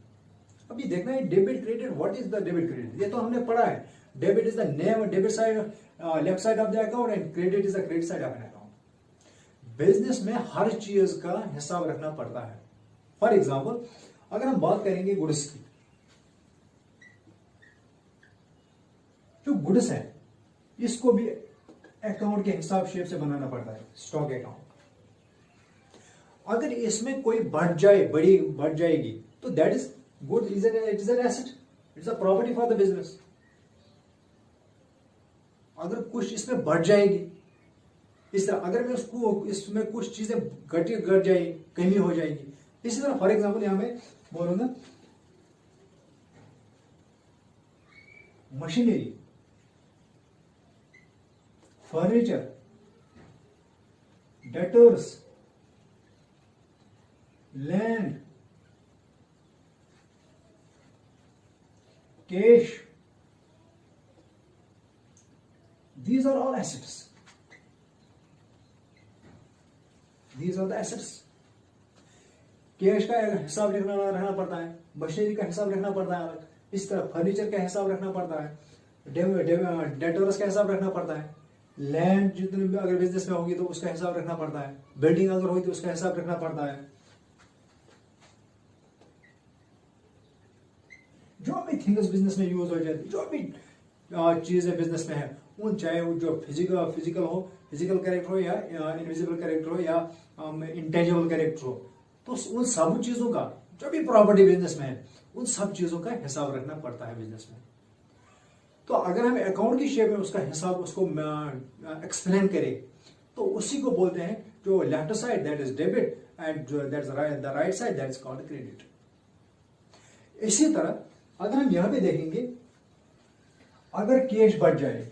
Speaker 1: अभी देखना है debit credit, what is the debit credit, ये तो हमने पढ़ा है। Debit is the name, debit side, left side of the account, and credit is the credit side of an account. Business में हर चीज का हिसाब रखना पड़ता है। फॉर एग्जाम्पल अगर हम बात करेंगे गुड्स की, जो गुड्स है इसको भी अकाउंट के हिसाब शेप से बनाना पड़ता है, स्टॉक अकाउंट। अगर इसमें कोई बढ़ जाएगी तो that is good, it is an asset, it's a property for the business. अगर कुछ इसमें बढ़ जाएगी, इस तरह अगर मैं इसमें कुछ चीजें घट जाए, कमी हो जाएगी। इसी तरह फॉर एग्जाम्पल यहां मैं बोलूंगा machinery, furniture, debtors, land, cash, these are all assets. These are the assets. Cash का हिसाब रहना पड़ता है, मशीनरी का हिसाब रखना पड़ता है, इस तरह फर्नीचर का हिसाब रखना पड़ता है, डेटोरस का हिसाब रखना पड़ता है, लैंड जितने भी अगर बिजनेस में होगी तो उसका हिसाब रखना पड़ता है, बिल्डिंग अगर होगी तो उसका हिसाब रखना पड़ता है। जो भी थिंग्स बिजनेस में यूज हो जाती, जो भी चीजें बिजनेस में है, उन चाहे वो जो फिजिकल हो, फिजिकल कैरेक्टर हो या इनविजिबल कैरेक्टर हो या इंटेंजिबल कैरेक्टर हो, तो उन सब चीजों का, जो भी प्रॉपर्टी बिजनेस में है, उन सब चीजों का हिसाब रखना पड़ता है बिजनेस में। तो अगर हम अकाउंट की शेप में उसका हिसाब उसको एक्सप्लेन करें तो उसी को बोलते हैं जो left side that is debit and that is the right side that is called credit. इसी तरह अगर हम यहां पे देखेंगे, अगर कैश बढ़ जाए,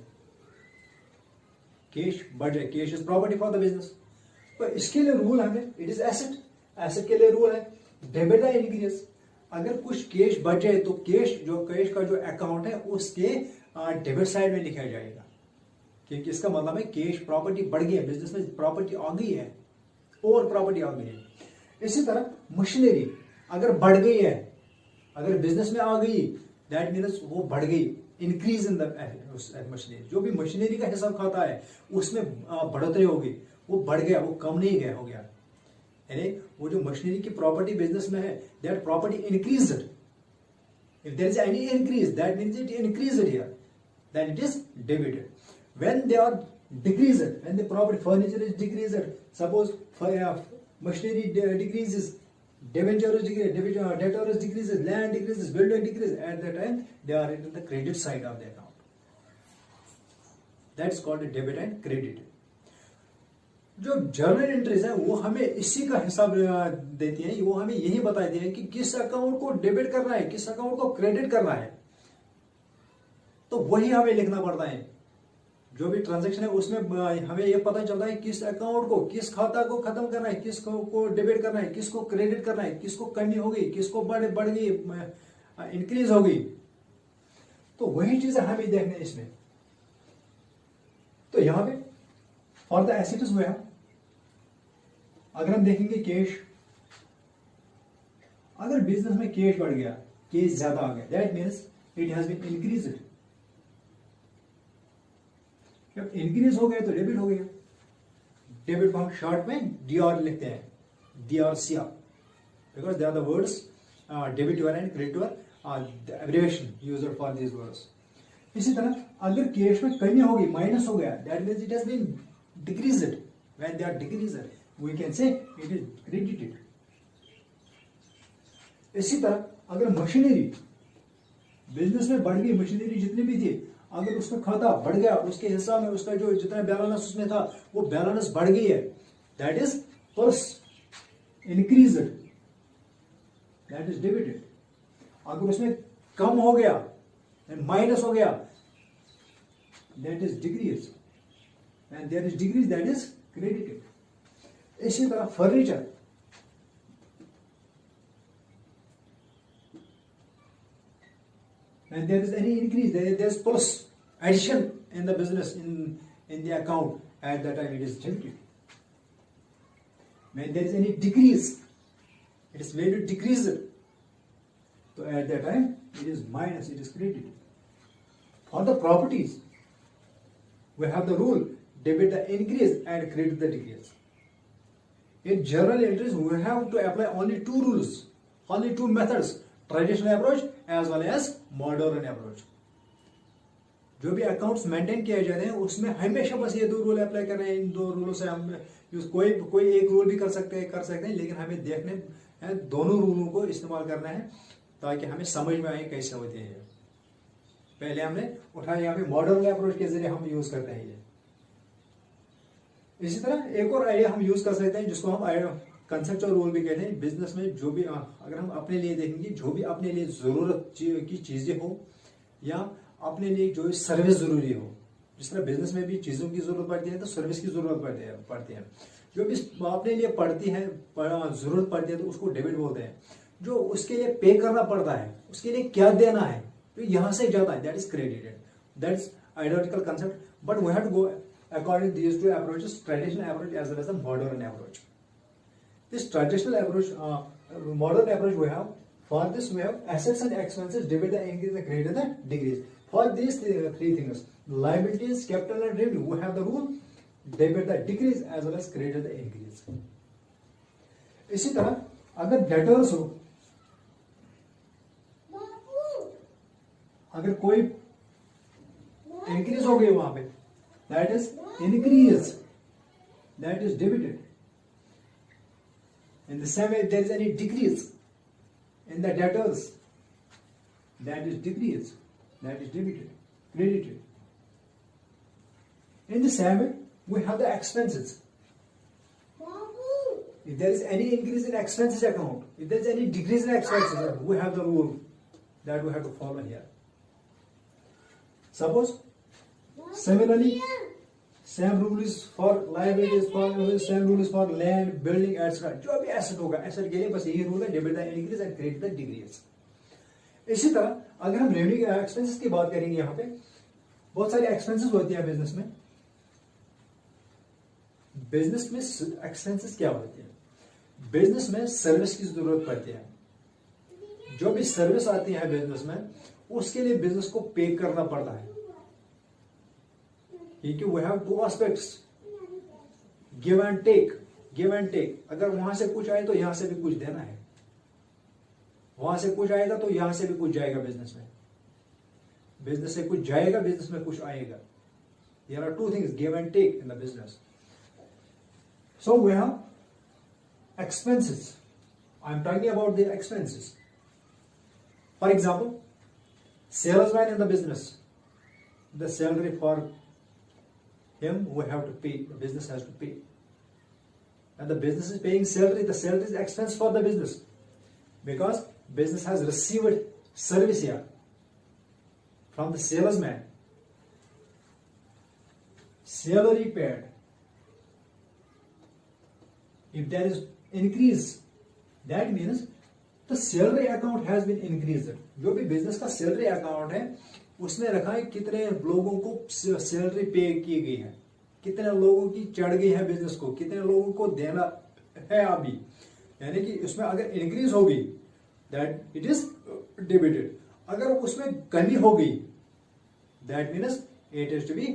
Speaker 1: cash is property for the business, तो इसके लिए रूल हमें, इट इज एसेट, एसेट के लिए रूल है डेबिट या इंक्रीज। अगर कुछ कैश बढ़ जाए तो कैश का जो अकाउंट है उसके डेबिट साइड में लिखा जाएगा, क्योंकि इसका मतलब है कैश प्रॉपर्टी बढ़ गई है, बिजनेस में प्रॉपर्टी आ गई है और प्रॉपर्टी आ गई है। इसी तरह मशीनरी अगर बढ़ गई है, अगर बिजनेस में आ गई, दैट मीन्स वो बढ़ गई, इंक्रीज इन द मशीनरी। जो भी मशीनरी का हिसाब खाता है उसमें बढ़ोतरी होगी, वो बढ़ गया, वो कम नहीं गया, हो गया। यानी वो जो मशीनरी की प्रॉपर्टी बिजनेस में है, that property increased. If there is any increase, that means it increased here, then it is debited. When they are decreased, when the property furniture is decreased, suppose machinery decreases, debenture is decreases, debtor is decreases, land decreases, building decreases, at that time they are in the credit side of the account. That's called a debit and credit. जो journal entries है वो हमें इसी का हिसाब देती है, वो हमें यही बताती है कि किस अकाउंट को डेबिट करना है, किस अकाउंट को क्रेडिट करना है, तो वही हमें लिखना पड़ता है। जो भी ट्रांजैक्शन है उसमें हमें यह पता चलता है किस अकाउंट को, किस खाता को खत्म करना है, किसको को डेबिट करना है, किसको क्रेडिट करना है, किसको कमी हो गई, किसको बढ़ गई, इंक्रीज हो गई। तो वही चीजें हमें देखने इसमें। तो यहां पे फॉर द एसेट्स हुआ, अगर हम देखेंगे कैश, अगर बिजनेस में कैश बढ़ गया, कैश ज्यादा आ गया, that means it has been increased. जब इंक्रीज हो गया तो डेबिट हो गया। डेबिट को हम शॉर्ट में डीआर लिखते हैं, DRCR, because they are the words debtor and creditor are the abbreviation used for these words. इसी तरह अगर कैश में कमी हो गई, माइनस हो गया, that means it has been decreased. When they are decreased we can say it is credited. इसी तरह अगर मशीनरी बिजनेस में बढ़ गई, मशीनरी जितनी भी थी, अगर उसका खाता बढ़ गया, उसके हिसाब में उसका जो जितना बैलेंस उसमें था वो बैलेंस बढ़ गई है, that is plus, increased, that is debited. अगर उसमें कम हो गया, माइनस हो गया, that is decrease, and that is decrease, that is credited. इसी तरह furniture, and there is any increase, there is plus addition in the business, in the account, at that time it is debited. When there is any decrease, it is value decreased, so at that time it is minus, it is credited. For the properties we have the rule debit the increase and credit the decrease. In journal entries we have to apply only two rules, only two methods, traditional approach as well as modern approach. जो भी accounts maintain किए जा रहे हैं उसमें हमेशा बस ये दो रूल अप्लाई कर रहे हैं। इन दो रूलों से हम कोई एक रूल भी कर सकते हैं, लेकिन हमें देखने हैं दोनों रूलों को इस्तेमाल करना है ताकि हमें समझ में आए कैसे होते हैं। पहले हमने उठाया यहाँ पे मॉडर्न अप्रोच के जरिए हम यूज करते हैं ये। इसी तरह एक और आइडिया हम यूज कर सकते हैं जिसको हम कंसेप्चुअल रूल भी कहते हैं। बिजनेस में जो भी अगर हम अपने लिए देखेंगे, जो भी अपने लिए जरूरत की चीजें हो या अपने लिए जो सर्विस जरूरी हो, जिस तरह बिजनेस में भी चीजों की जरूरत पड़ती है तो सर्विस की जरूरत पड़ती है। जो भी अपने लिए पड़ती है, जरूरत पड़ती है, तो उसको डेबिट बोलते हैं। जो उसके लिए पे करना पड़ता है, उसके लिए क्या देना है, तो यहां से जाता है, that is credited. That is ideological concept, but we have to go according to these two approaches, traditional approach as well as the modern approach. This traditional approach, modern approach we have, for this we have assets and expenses, debit the increase, the credit the decrease. For these three things, liabilities, capital and revenue, we have the rule debit the decrease as well as credit the increase. इसी तरह अगर debtors हो, अगर कोई increase हो गई वहां पे, that is increase, that is debited. In the same way, if there is any decrease in the debtors, that is decrease, that is debited, credited. In the same way, we have the expenses. If there is any increase in expenses account, if there is any decrease in expenses, we have the rule that we have to follow here. Suppose, similarly, same rule is for liabilities, same rule is for land, building, etc. जो भी asset होगा, asset के लिए बस यही rule है, debit the increase and credit the decrease. इसी तरह अगर हम रेवेन्यू एक्सपेंसेस की बात करेंगे, यहाँ पे बहुत सारे एक्सपेंसेस होती है बिजनेस में। बिजनेस में एक्सपेंसेस क्या होती है? बिजनेस में सर्विस की जरूरत पड़ती है। जो भी सर्विस आती है बिजनेस में, उसके लिए बिजनेस को पे करना पड़ता है, क्योंकि we have two aspects, give and take, give and take. अगर वहां से कुछ आए तो यहां से भी कुछ देना है, वहां से कुछ आएगा तो यहां से भी कुछ जाएगा बिजनेस में, बिजनेस से कुछ जाएगा, बिजनेस में कुछ आएगा। There are two things, give and take in the business. So we have expenses. I am talking about the expenses. For example, salesman in the business, the salary for him we have to pay, the business has to pay. And the business is paying salary, the salary is expense for the business, because business has received service here from the salesman. Salary paid. If there is increase, that means the salary account has been increased. जो भी business का salary account है, उसमें रखा है कितने लोगों को सैलरी पे की गई है, कितने लोगों की चढ़ गई है बिजनेस को, कितने लोगों को देना है अभी। यानी कि उसमें अगर इंक्रीज होगी, दैट इट इज डेबिटेड। अगर उसमें कमी हो गई, that means it is to be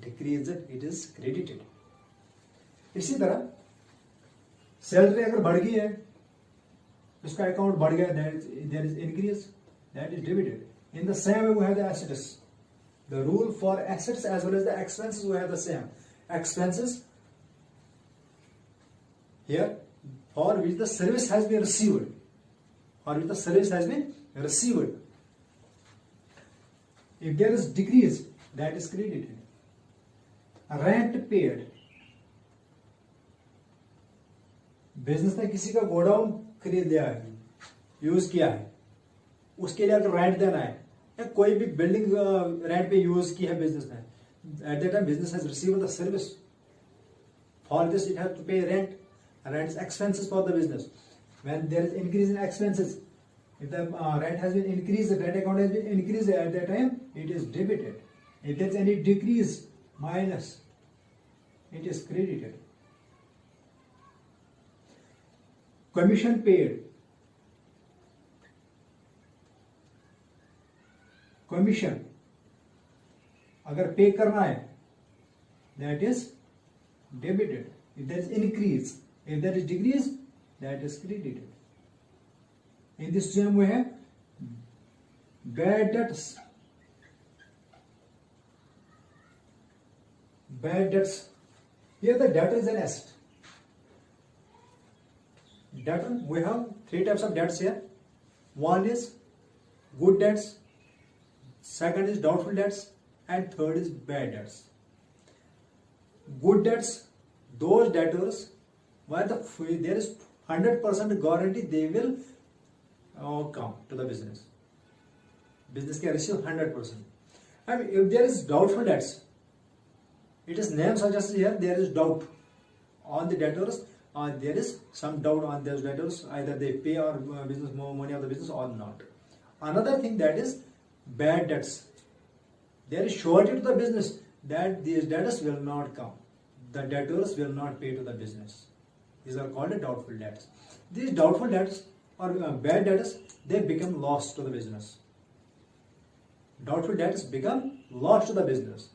Speaker 1: decrease, it is credited. इसी तरह सैलरी अगर बढ़ गई है, उसका अकाउंट बढ़ गया, there is increase, that is debited. In the same way we have the assets, the rule for assets as well as the expenses we have the same. Expenses here for which the service has been received, for which the service has been received. If there is decrease, that is credited. Rent paid, business ने किसी का godown खरीद लिया है, use किया है, उसके लिए अगर रेंट देना है, या कोई भी बिल्डिंग रेंट पे यूज की है बिजनेस ने, at that time business has received the service, for this it has to pay rent, rent is expenses for the business. When there is increase in expenses, if the rent has been increase, the rent account has been increase, at that time it is debited. If there is any decrease, minus, it is credited. Commission paid, commission अगर pay करना है, that is debited. If that is increase, if that is decrease, that is credited. In this same way है bad debts, bad debts, here the debt is an asset. Debtor, we have three types of debts here. One is good debts, second is doubtful debts, and third is bad debts. Good debts, those debtors where there is 100% guarantee they will come to the business. Business can receive 100%. And if there is doubtful debts, it is name suggests here there is doubt on the debtors, there is some doubt on those debtors, either they pay our business more money of the business or not. Another thing, that is bad debts. There is surety to the business that these debtors will not come. The debtors will not pay to the business. These are called doubtful debts. These doubtful debts or bad debtors, they become loss to the business. Doubtful debts become loss to the business.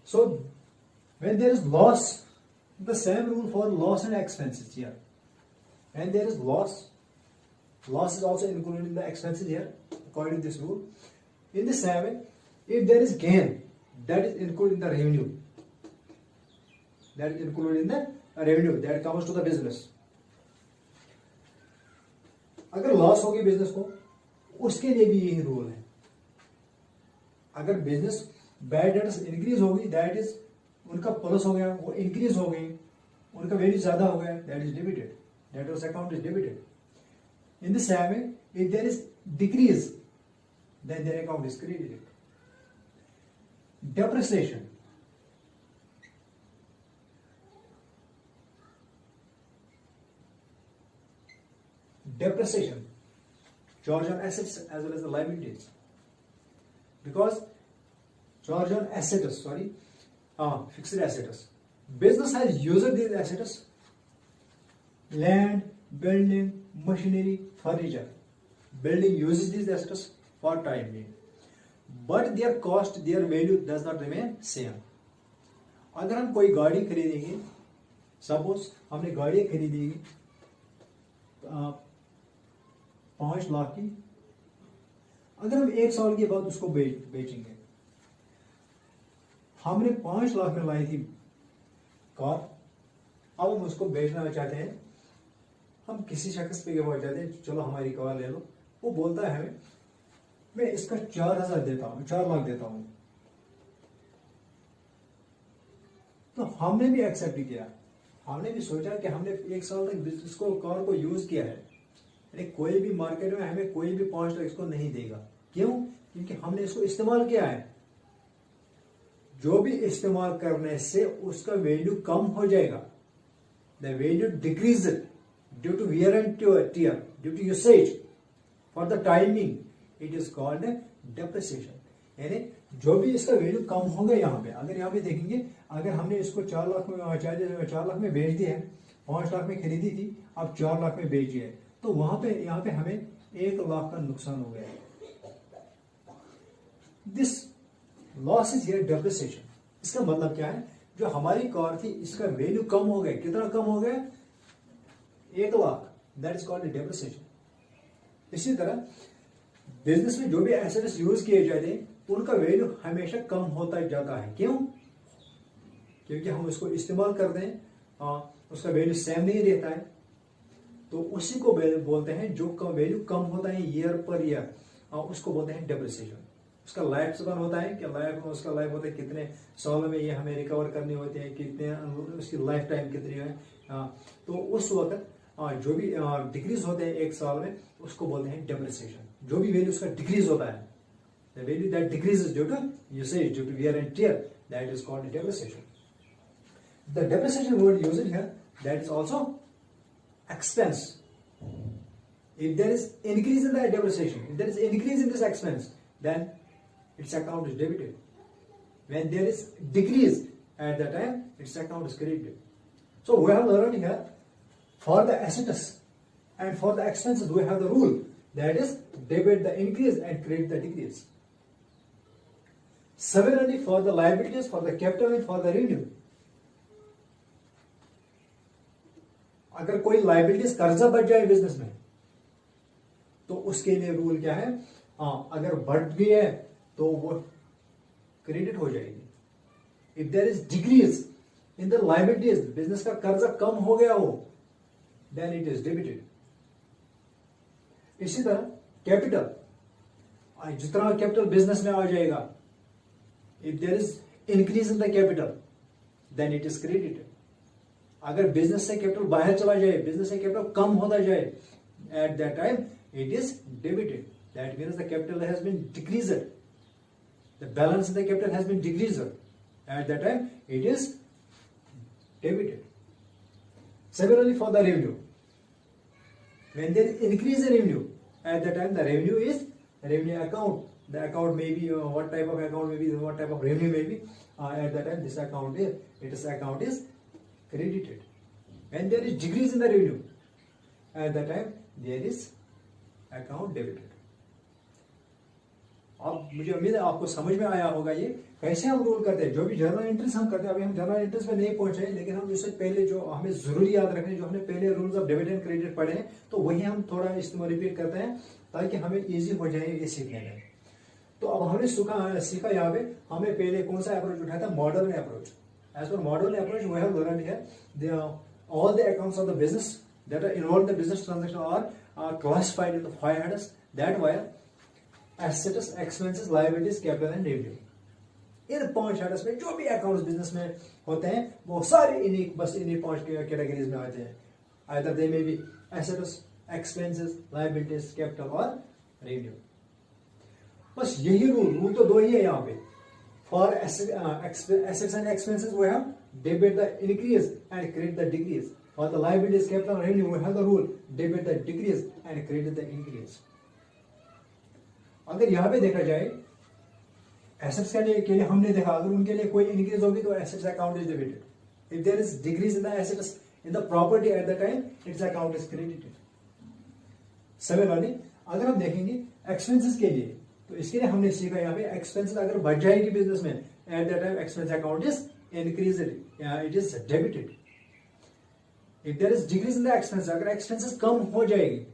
Speaker 1: So when there is loss, the same rule for loss and expenses here. When there is loss is also included in the expenses here, according to this rule. In the same way, if there is gain, that is included in the revenue. That is included in the revenue that comes to the business. अगर loss होगी business को, उसके लिए भी यही rule है. अगर business bad debts increase होगी, दैट इज उनका प्लस हो गया, वो इंक्रीज हो गई, उनका वैल्यू ज्यादा हो गया, that is debited, debtors account is debited. In the same way, if there is decrease, then their account is credited. Depreciation, depreciation, charge on assets as well as the liabilities. Because charge on assets, fixed assets. Business has used these assets, land, building, machinery, furniture. Building uses these assets for time being, but their cost, their value does not remain same. अगर हम कोई गाड़ी खरीदेंगे, suppose हमने गाड़ी खरीदेगी 5 लाख की, अगर हम 1 साल के बाद उसको बेचेंगे, हमने 5 लाख में लाई थी कार, अब हम उसको बेचना चाहते हैं, हम किसी शख्स पे चाहते हैं, चलो हमारी कार ले लो, वो बोलता है हमें, मैं इसका 4,000 देता हूं, 4 लाख देता हूं, तो हमने भी एक्सेप्ट किया. हमने भी सोचा कि हमने 1 साल तक इसको कार को यूज किया है, कोई भी मार्केट में हमें कोई भी 5 लाख इसको नहीं देगा. क्यों? क्योंकि हमने इसको इस्तेमाल किया है. जो भी इस्तेमाल करने से उसका वैल्यू कम हो जाएगा, the value decrease due to wear and tear, due to usage for the timing, it is called depreciation. यानी जो भी इसका वैल्यू कम होगा, यहाँ पे अगर यहाँ पे देखेंगे, अगर हमने इसको 4 लाख में बेच दिया है, 5 लाख में खरीदी थी, अब 4 लाख में बेची है, तो वहां पे यहाँ पे हमें 1 लाख का नुकसान हो गया. This loss is here depreciation. इसका मतलब क्या है, जो हमारी कार थी इसका वैल्यू कम हो गया. कितना कम हो गया? 1 lakh. That is called depreciation. इसी तरह बिजनेस में जो भी एसेट्स यूज किए जाते हैं, उनका वैल्यू हमेशा कम होता जाता है. क्यों? क्योंकि हम उसको इस्तेमाल करते हैं, उसका वैल्यू सेम नहीं रहता है. तो उसी को बोलते हैं, जो का वैल्यू कम होता है ईयर पर ईयर, उसको बोलते हैं डेप्रिसिएशन. उसका लाइफ स्पैन होता है कि उसका लाइफ होता है कितने सालों में ये हमें रिकवर करनी होती है, कितने उसकी लाइफ टाइम कितनी है. तो उस वक्त जो भी डिक्रीज होते हैं 1 साल में, उसको बोलते हैं डेप्रिसिएशन. जो भी वैल्यू उसका डिक्रीज होता है, the value that decreases due to usage, due to wear and tear, that is called depreciation. The depreciation word used here, that is also expense. If there is increase in the depreciation, if there is increase in this expense, then its account is debited. When there is decrease at that time, its account is credited. So we have learned here, for the assets and for the expenses, we have the rule, that is debit the increase and credit the decrease. Similarly, for the liabilities, for the capital and for the revenue, अगर कोई liabilities कर्जा बढ़ जाए business में, तो उसके लिए rule क्या है, अगर बढ़ गई है तो वो क्रेडिट हो जाएगी. If there is decrease in the liabilities, business का कर्जा कम हो गया हो, देन इट इज डेबिटेड. इसी तरह कैपिटल, जितना कैपिटल बिजनेस में आ जाएगा, if there is increase in the capital, then it is credited. अगर बिजनेस से कैपिटल बाहर चला जाए, बिजनेस से कैपिटल कम होता जाए, at that time it is debited. That means the capital has been decreased, the balance in the capital has been decreased, at that time it is debited. Similarly for the revenue, when there is increase in revenue, at the time the revenue is revenue account. The account may be what type of account may be, what type of revenue may be. At that time, this account is credited. When there is decrease in the revenue, at that time there is account debited. अब मुझे उम्मीद है आपको समझ में आया होगा ये कैसे हम रूल करते हैं. जो भी जर्नल एंट्रीज हम करते हैं, अभी हम जर्नल एंट्रीज पे नहीं पहुंचे, लेकिन हम इससे पहले जो हमें जरूरी याद रखने, जो हमने पहले rules of debit and credit पढ़े हैं, तो वही हम थोड़ा इसमें रिपीट करते हैं ताकि हमें इजी हो जाए ये सीखने में. तो अब हमने सीखा यहाँ पे हमें पहले कौन सा अप्रोच उठाया था, modern approach. As per modern approach we have learned here all the accounts of the business that are involved in the business transaction are classified into 5 headers that were assets, expenses, liabilities, capital and revenue. In 5 headers में जो भी accounts business में होते हैं वो सारे इन्हीं 5 categories में आते हैं. either they may be assets, expenses, liabilities, capital और revenue. बस यही रूल तो 2 ही है यहाँ पे. For assets and expenses we have debit the increase and credit the decrease. For the liabilities, capital and revenue we have the rule debit the decrease and credit the increase. अगर यहाँ पे देखा जाए assets के लिए हमने देखा अगर उनके लिए कोई इंक्रीज होगी तो assets account is debited. If there is decrease in the assets in the property at the time its account is credited. Similarly अगर हम देखेंगे एक्सपेंसेस के लिए तो इसके लिए हमने सीखा यहाँ पे एक्सपेंसेस अगर बढ़ जाएगी बिजनेस में at the time expense account is increase it is debited. If there is decrease in the expense अगर एक्सपेंसेस कम हो जाएगी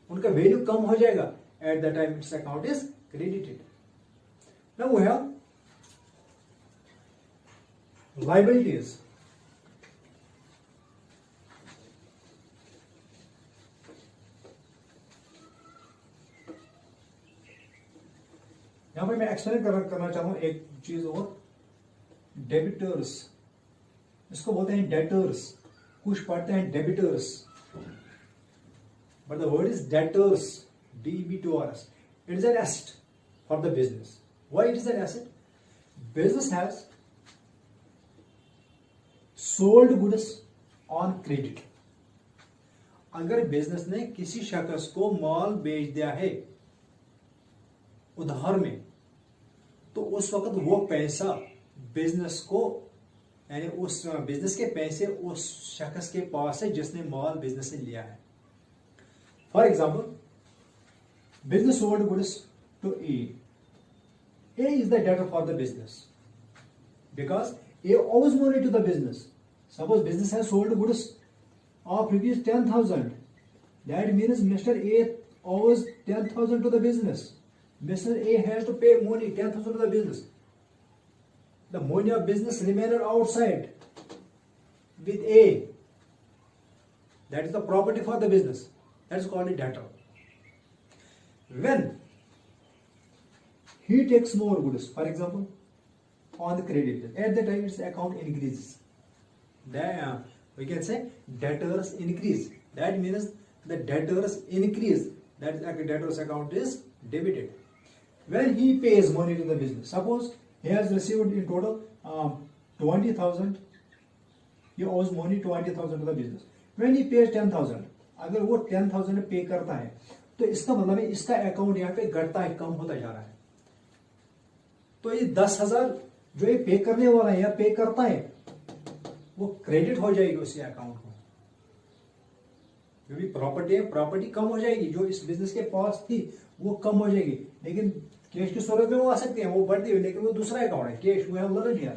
Speaker 1: उनका वैल्यू कम हो जाएगा at the time its account is credited. Now we have liabilities. यहां पर मैं एक्सप्लेन करना चाहूं एक चीज और. डेबिटर्स इसको बोलते हैं डेटर्स, कुछ पढ़ते हैं debtors, but the word is debtors. DEBTORS. It is an asset for the business. Why it is an asset? Business has sold goods on credit. अगर बिजनेस ने किसी शख्स को माल बेच दिया है उधार में, तो उस वक्त वो पैसा बिजनेस को यानी उस बिजनेस के पैसे उस शख्स के पास है जिसने माल बिजनेस से लिया है. For example, business sold goods to A. A is the debtor for the business because A owes money to the business. Suppose business has sold goods of rupees 10,000. That means Mr. A owes 10,000 to the business. Mr. A has to pay money 10,000 to the business. The money of business remained outside with A. That is the property for the business. That is called a debtor. When he takes more goods, for example, on the credit, at the time its account increases. Then we can say debtors increase. That means the debtors increase. That debtors account is debited. When he pays money to the business, suppose he has received in total 20,000. He owes money 20,000 to the business. When he pays 10,000, अगर वो 10,000 पे करता है तो इसका मतलब है इसका अकाउंट यहाँ पे घटता है, कम होता जा रहा है. तो ये 10,000 जो ये पे करने वाला है या पे करता है वो क्रेडिट हो जाएगी उसी अकाउंट को. जो भी प्रॉपर्टी है प्रॉपर्टी कम हो जाएगी, जो इस बिजनेस के पास थी वो कम हो जाएगी, लेकिन कैश की सूरत में वो आ सकती है, वो बढ़ती है, लेकिन वो दूसरा अकाउंट है. कैश वो हम लर्न किया,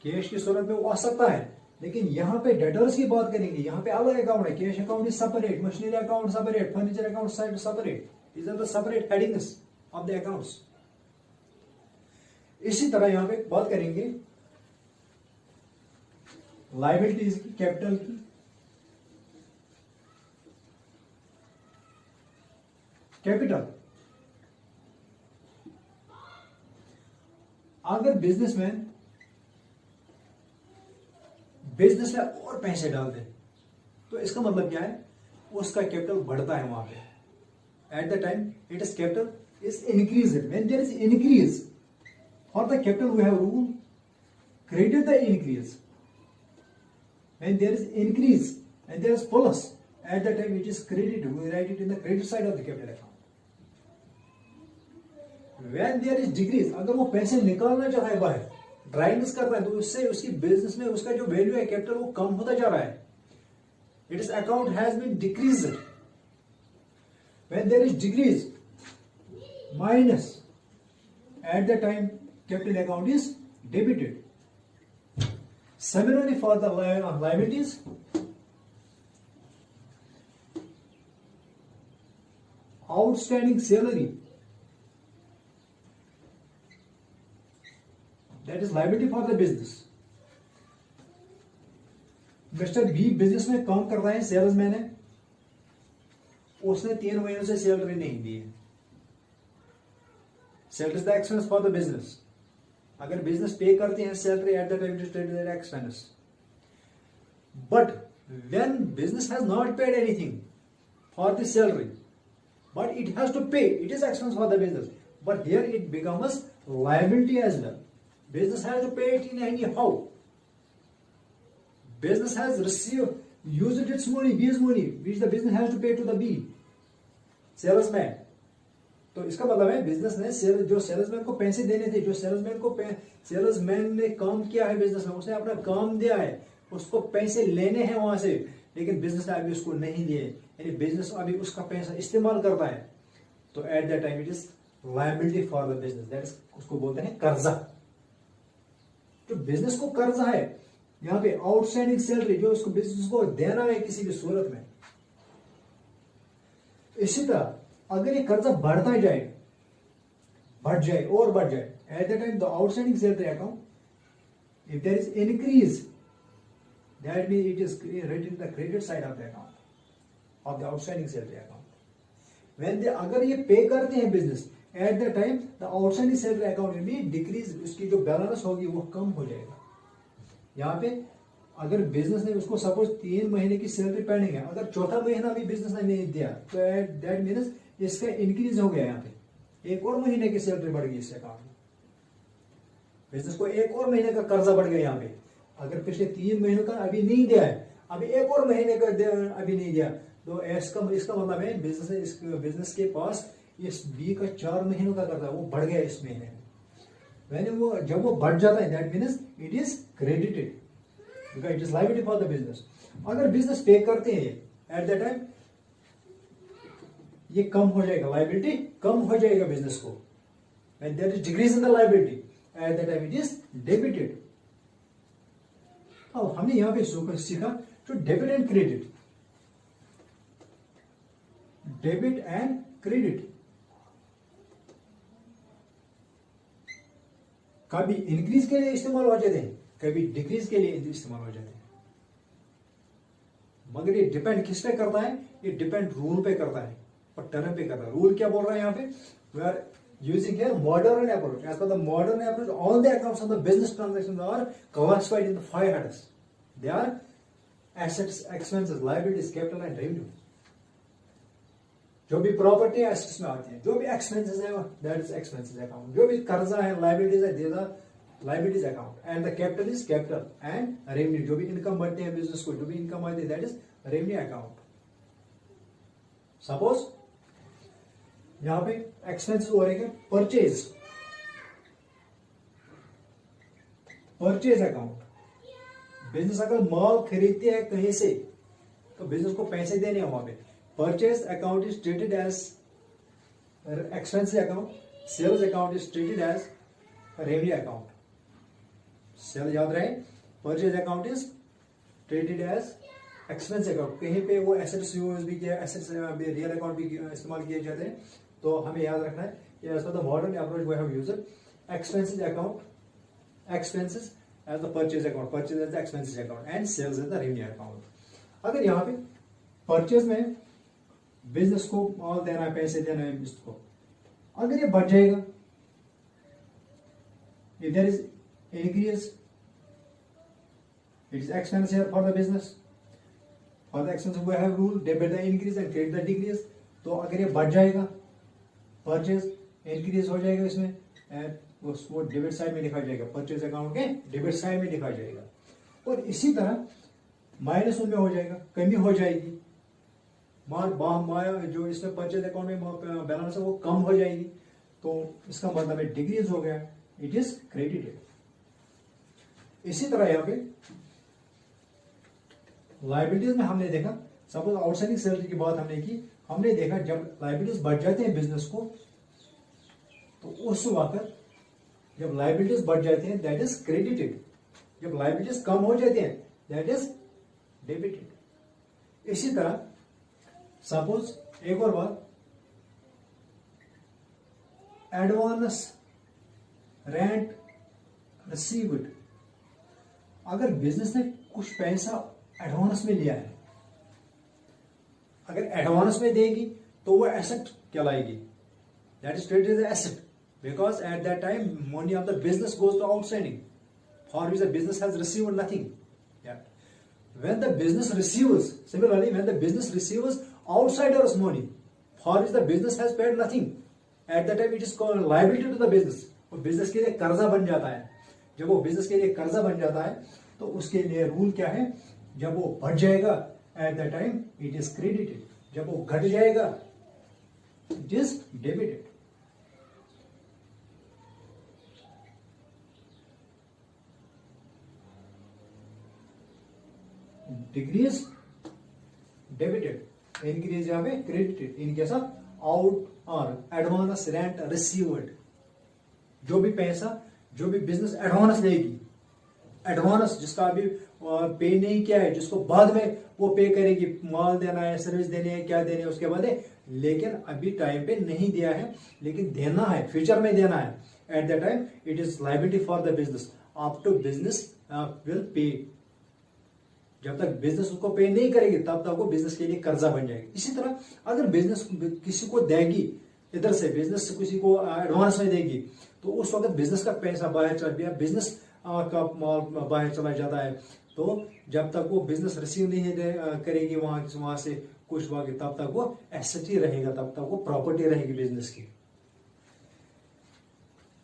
Speaker 1: कैश की सूरत में वो आ सकता है, लेकिन यहाँ पे डेटर्स की बात करेंगे, यहाँ पे अलग अकाउंट है. Cash account is separate, machinery account separate, furniture account separate. These are the separate headings of the accounts. इसी तरह यहाँ पे बात करेंगे लायबिलिटीज की, कैपिटल की. कैपिटल अगर बिजनेसमैन बिजनेस में और पैसे डाल दे तो इसका मतलब क्या है, उसका कैपिटल बढ़ता है वहां पे. At the time it is capital is increase. When there is increase for the capital we have rule credit the increase When there is increase and there is plus, at that time it is credited. We write it in the credit side of the capital account. When there is decrease, अगर वो पैसे निकालना चाह रहा है बाहर, drawings कर रहा है, तो उससे उसकी बिजनेस में उसका जो वैल्यू है कैपिटल वो कम होता जा रहा है. Its account has been decreased. When there is decrease, minus, at the time capital account is debited. Similarly for the liabilities, outstanding salary, that is liability for the business. Mister B business में काम कर रहा है, salesman है, उसने 3 महीनों से salary नहीं दी है. Salary is the expense for the business. अगर बिजनेस पे करते हैं salary at the time it is treated as expense. But when business has not paid anything for the salary, but it has to pay, it is expense for the business, but here it becomes liability as well. Business has to pay it in anyhow. Business has received, used its money, B's money, which the business has to pay to the B, salesman. तो इसका मतलब है business ने जो salesman को पैसे देने थे, जो सेल्समैन ने काम किया है बिजनेस में, उसने अपना काम दिया है, उसको पैसे लेने हैं वहां से, लेकिन बिजनेस ने अभी उसको नहीं दिए, यानी बिजनेस अभी उसका पैसा इस्तेमाल करता है. तो eight that time it is liability for the business. That is, उसको बोलते हैं कर्जा. जो बिजनेस को कर्जा है, यहां पे आउटस्टैंडिंग सैलरी जो उसको बिजनेस को देना है किसी भी सूरत में. इसी तरह अगर ये कर्जा बढ़ता जाए, बढ़ जाए और बढ़ जाए, at the time the outstanding salary account, if there is increase, that mean it is written the credit side of the account of the outstanding salary account. When they, अगर ये पे करते हैं business, at the time the outstanding salary account में भी decrease, उसकी जो balance होगी वो कम हो जाएगा. यहाँ पे अगर बिजनेस ने उसको सपोज 3 महीने की सैलरी पेंडिंग है, अगर चौथा महीना भी बिजनेस ने नहीं दिया, तो दैट मीन्स इसका इंक्रीज हो गया. यहाँ पे 1 और महीने की सैलरी बढ़ गई इस अकाउंट में. बिजनेस को 1 और महीने का कर्जा बढ़ गया. यहाँ पे अगर पिछले 3 महीनों का अभी नहीं दिया है, अभी 1 और महीने का अभी नहीं दिया, तो इसका मतलब है बिजनेस के पास इस बी का 4 महीनों का कर्जा वो बढ़ गया इस महीने में. जब वो बढ़ जाता है, that means it is credited, because it is liability for the business. अगर बिजनेस पे करते हैं एट द टाइम, ये कम हो जाएगा, लायबिलिटी कम हो जाएगा बिजनेस को. When there is decrease in the liability, at the time it is debited. अब हमने यहां पे सीखा जो debit and credit, debit and credit कभी इंक्रीज के लिए इस्तेमाल हो जाते हैं, कभी डिक्रीज के लिए इस्तेमाल हो जाते हैं. मगर ये डिपेंड किस पे करता है? ये डिपेंड रूल पे करता है और टर्म पे करता है. रूल क्या बोल रहा है यहाँ पे? We are using here modern approach. As per the modern approach, all the accounts of the business transactions are classified in the 5 headers. They are assets, expenses, liabilities, capital and revenue. जो भी property assets में आती है, जो भी expenses है that is expenses account, जो भी कर्जा है, लायबिलिटीज है, there are liabilities account, and the capital is capital and revenue. जो भी इनकम बढ़ते हैं बिजनेस को, जो भी इनकम आती है, that is revenue account. Suppose यहां पे एक्सपेंसेस हो रहे हैं परचेज, परचेज अकाउंट. बिजनेस अगर माल खरीदते हैं कहीं से, तो बिजनेस को पैसे देने हैं वहां पे. Purchase account is treated as expense account. Sales account is treated as revenue account. Sales याद रहे, purchase account is treated as expense account. कहीं पे वो assets यूज भी किया, assets रियल अकाउंट भी इस्तेमाल किए जाते हैं, तो हमें याद रखना है. As per the modern approach we have used expenses account, expenses as the purchase account, purchase as the expenses account, and sales as the revenue account. अगर यहाँ पे परचेज में बिजनेस को माल देना है, पैसे देना है बिजनेस को, अगर ये बढ़ जाएगा, if there is increase, it is expense here for the business. For the expense we have rule debit the increase and credit the decrease. तो अगर ये बढ़ जाएगा, परचेज इंक्रीज हो जाएगा इसमें, एंड वो डेबिट साइड में लिखा जाएगा, परचेज अकाउंट के डेबिट साइड में लिखा जाएगा. और इसी तरह माइनस उनमें हो जाएगा, कमी हो जाएगी। जो इसमें परचेज अकाउंट में बैलेंस है वो कम हो जाएगी, तो इसका मतलब है डिक्रीज हो गया, इट इज क्रेडिटेड। इसी तरह यहां पे लायबिलिटीज में हमने देखा, सपोज आउटस्टैंडिंग सैलरी की बात हमने की, हमने देखा जब लायबिलिटीज बढ़ जाते हैं बिजनेस को, तो उस वक्त जब लायबिलिटीज बढ़ जाते हैं दैट इज क्रेडिटेड, जब लायबिलिटीज कम हो जाते हैं दैट इज डेबिटेड। इसी तरह सपोज एक और बात, एडवांस रेंट रिसीव्ड, अगर बिजनेस ने कुछ पैसा एडवांस में लिया है, अगर एडवांस में देगी तो वो एसेट कहलाएगी, that is treated as asset, because at that time money of the business goes to outstanding for which the business has received nothing. When the business receives, similarly, when the business receives outsiders' money for which the business has paid nothing, at that time it is called liability to the business. वो business के लिए कर्जा बन जाता है। जब वो business के लिए कर्जा बन जाता है तो उसके लिए रूल क्या है, जब वो बढ़ जाएगा eight that time it is credited, जब वो घट जाएगा it is debited. Decrease debited, increase यहां पे क्रेडिटेड, इनके साथ आउट और एडवांस रेंट रिसीव्ड, जो भी पैसा जो भी बिजनेस एडवांस लेगी, एडवांस जिसका अभी पे नहीं किया है, जिसको बाद में वो पे करेगी, माल देना है, सर्विस देनी है, क्या देनी है उसके बाद है, लेकिन अभी टाइम पे नहीं दिया है, लेकिन देना है, फ्यूचर में देना है, at the time it is liability for the business, up to business will pay. जब तक बिजनेस उसको पे नहीं करेगी तब तक वो बिजनेस के लिए कर्जा बन जाएगी। इसी तरह अगर बिजनेस किसी को देगी, इधर से बिजनेस किसी को एडवांस में देगी, तो उस वक्त बिजनेस का पैसा बाहर चला गया, बिजनेस का माल बाहर चला जाता है, तो जब तक वो बिजनेस रिसीव नहीं करेगी वहां से कुछ वक्त, तब तक वो एसेट ही रहेगा, तब तक वो प्रॉपर्टी रहेगी बिजनेस की।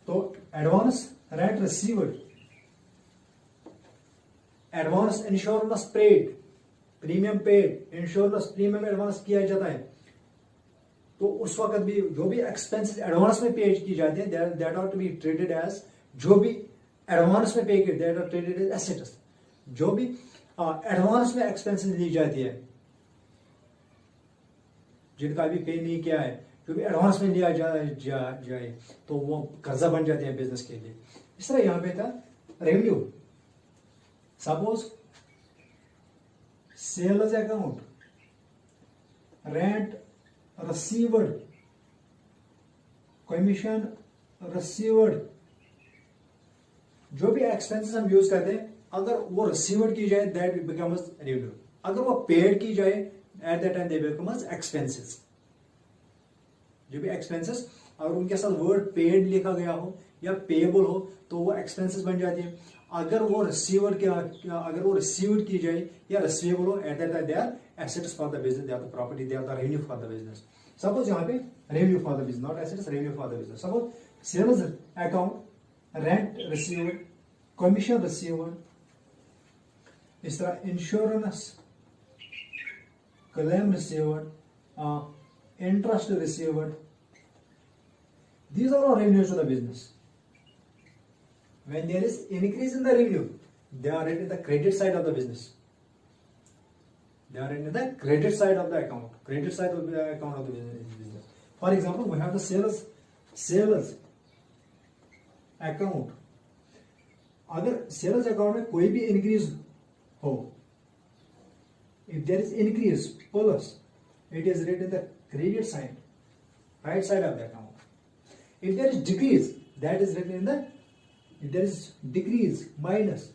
Speaker 1: तो advance rent received, advance insurance paid, premium paid, insurance premium advance किया जाता है, तो उस वक्त भी जो भी एक्सपेंसेस एडवांस में पे की जाती है that are to be treated as, जो भी एडवांस में पे किए that are treated as assets, जो भी एडवांस में एक्सपेंसेस ली जाती है, जिनका अभी पे नहीं किया है, जो भी एडवांस में लिया जाए तो वो कर्जा बन जाते हैं बिजनेस के लिए। इस तरह यहां पे था revenue, suppose sales account, rent received, commission received, जो भी एक्सपेंसेस हम यूज करते हैं, अगर वो रिसीव्ड की जाए दैट बिकम्स रेवेन्यू, अगर वो पेड की जाए at that time they becomes expenses. जो भी एक्सपेंसेस अगर उनके साथ वर्ड पेड लिखा गया हो या पेएबल हो तो वो एक्सपेंसेस बन जाती है। अगर वो रिसीव्ड की जाए या रिसीवेबल हो at that time they are assets for the business, they are the property, they are the revenue for the business. Suppose यहाँ पे revenue for the business, not assets, revenue for the business. Suppose sales account, rent received, commission received, इस तरह insurance claim received, interest received, these are all revenues to the business. When there is increase in the revenue, they are in the credit side of the business, they are in the credit side of the account, credit side of the account of the business. For example, we have the sales account, अगर sales account में कोई भी increase हो, if there is increase plus it is written in the credit side, right side of the account. If there is decrease, that is written in the, if there is decrease minus,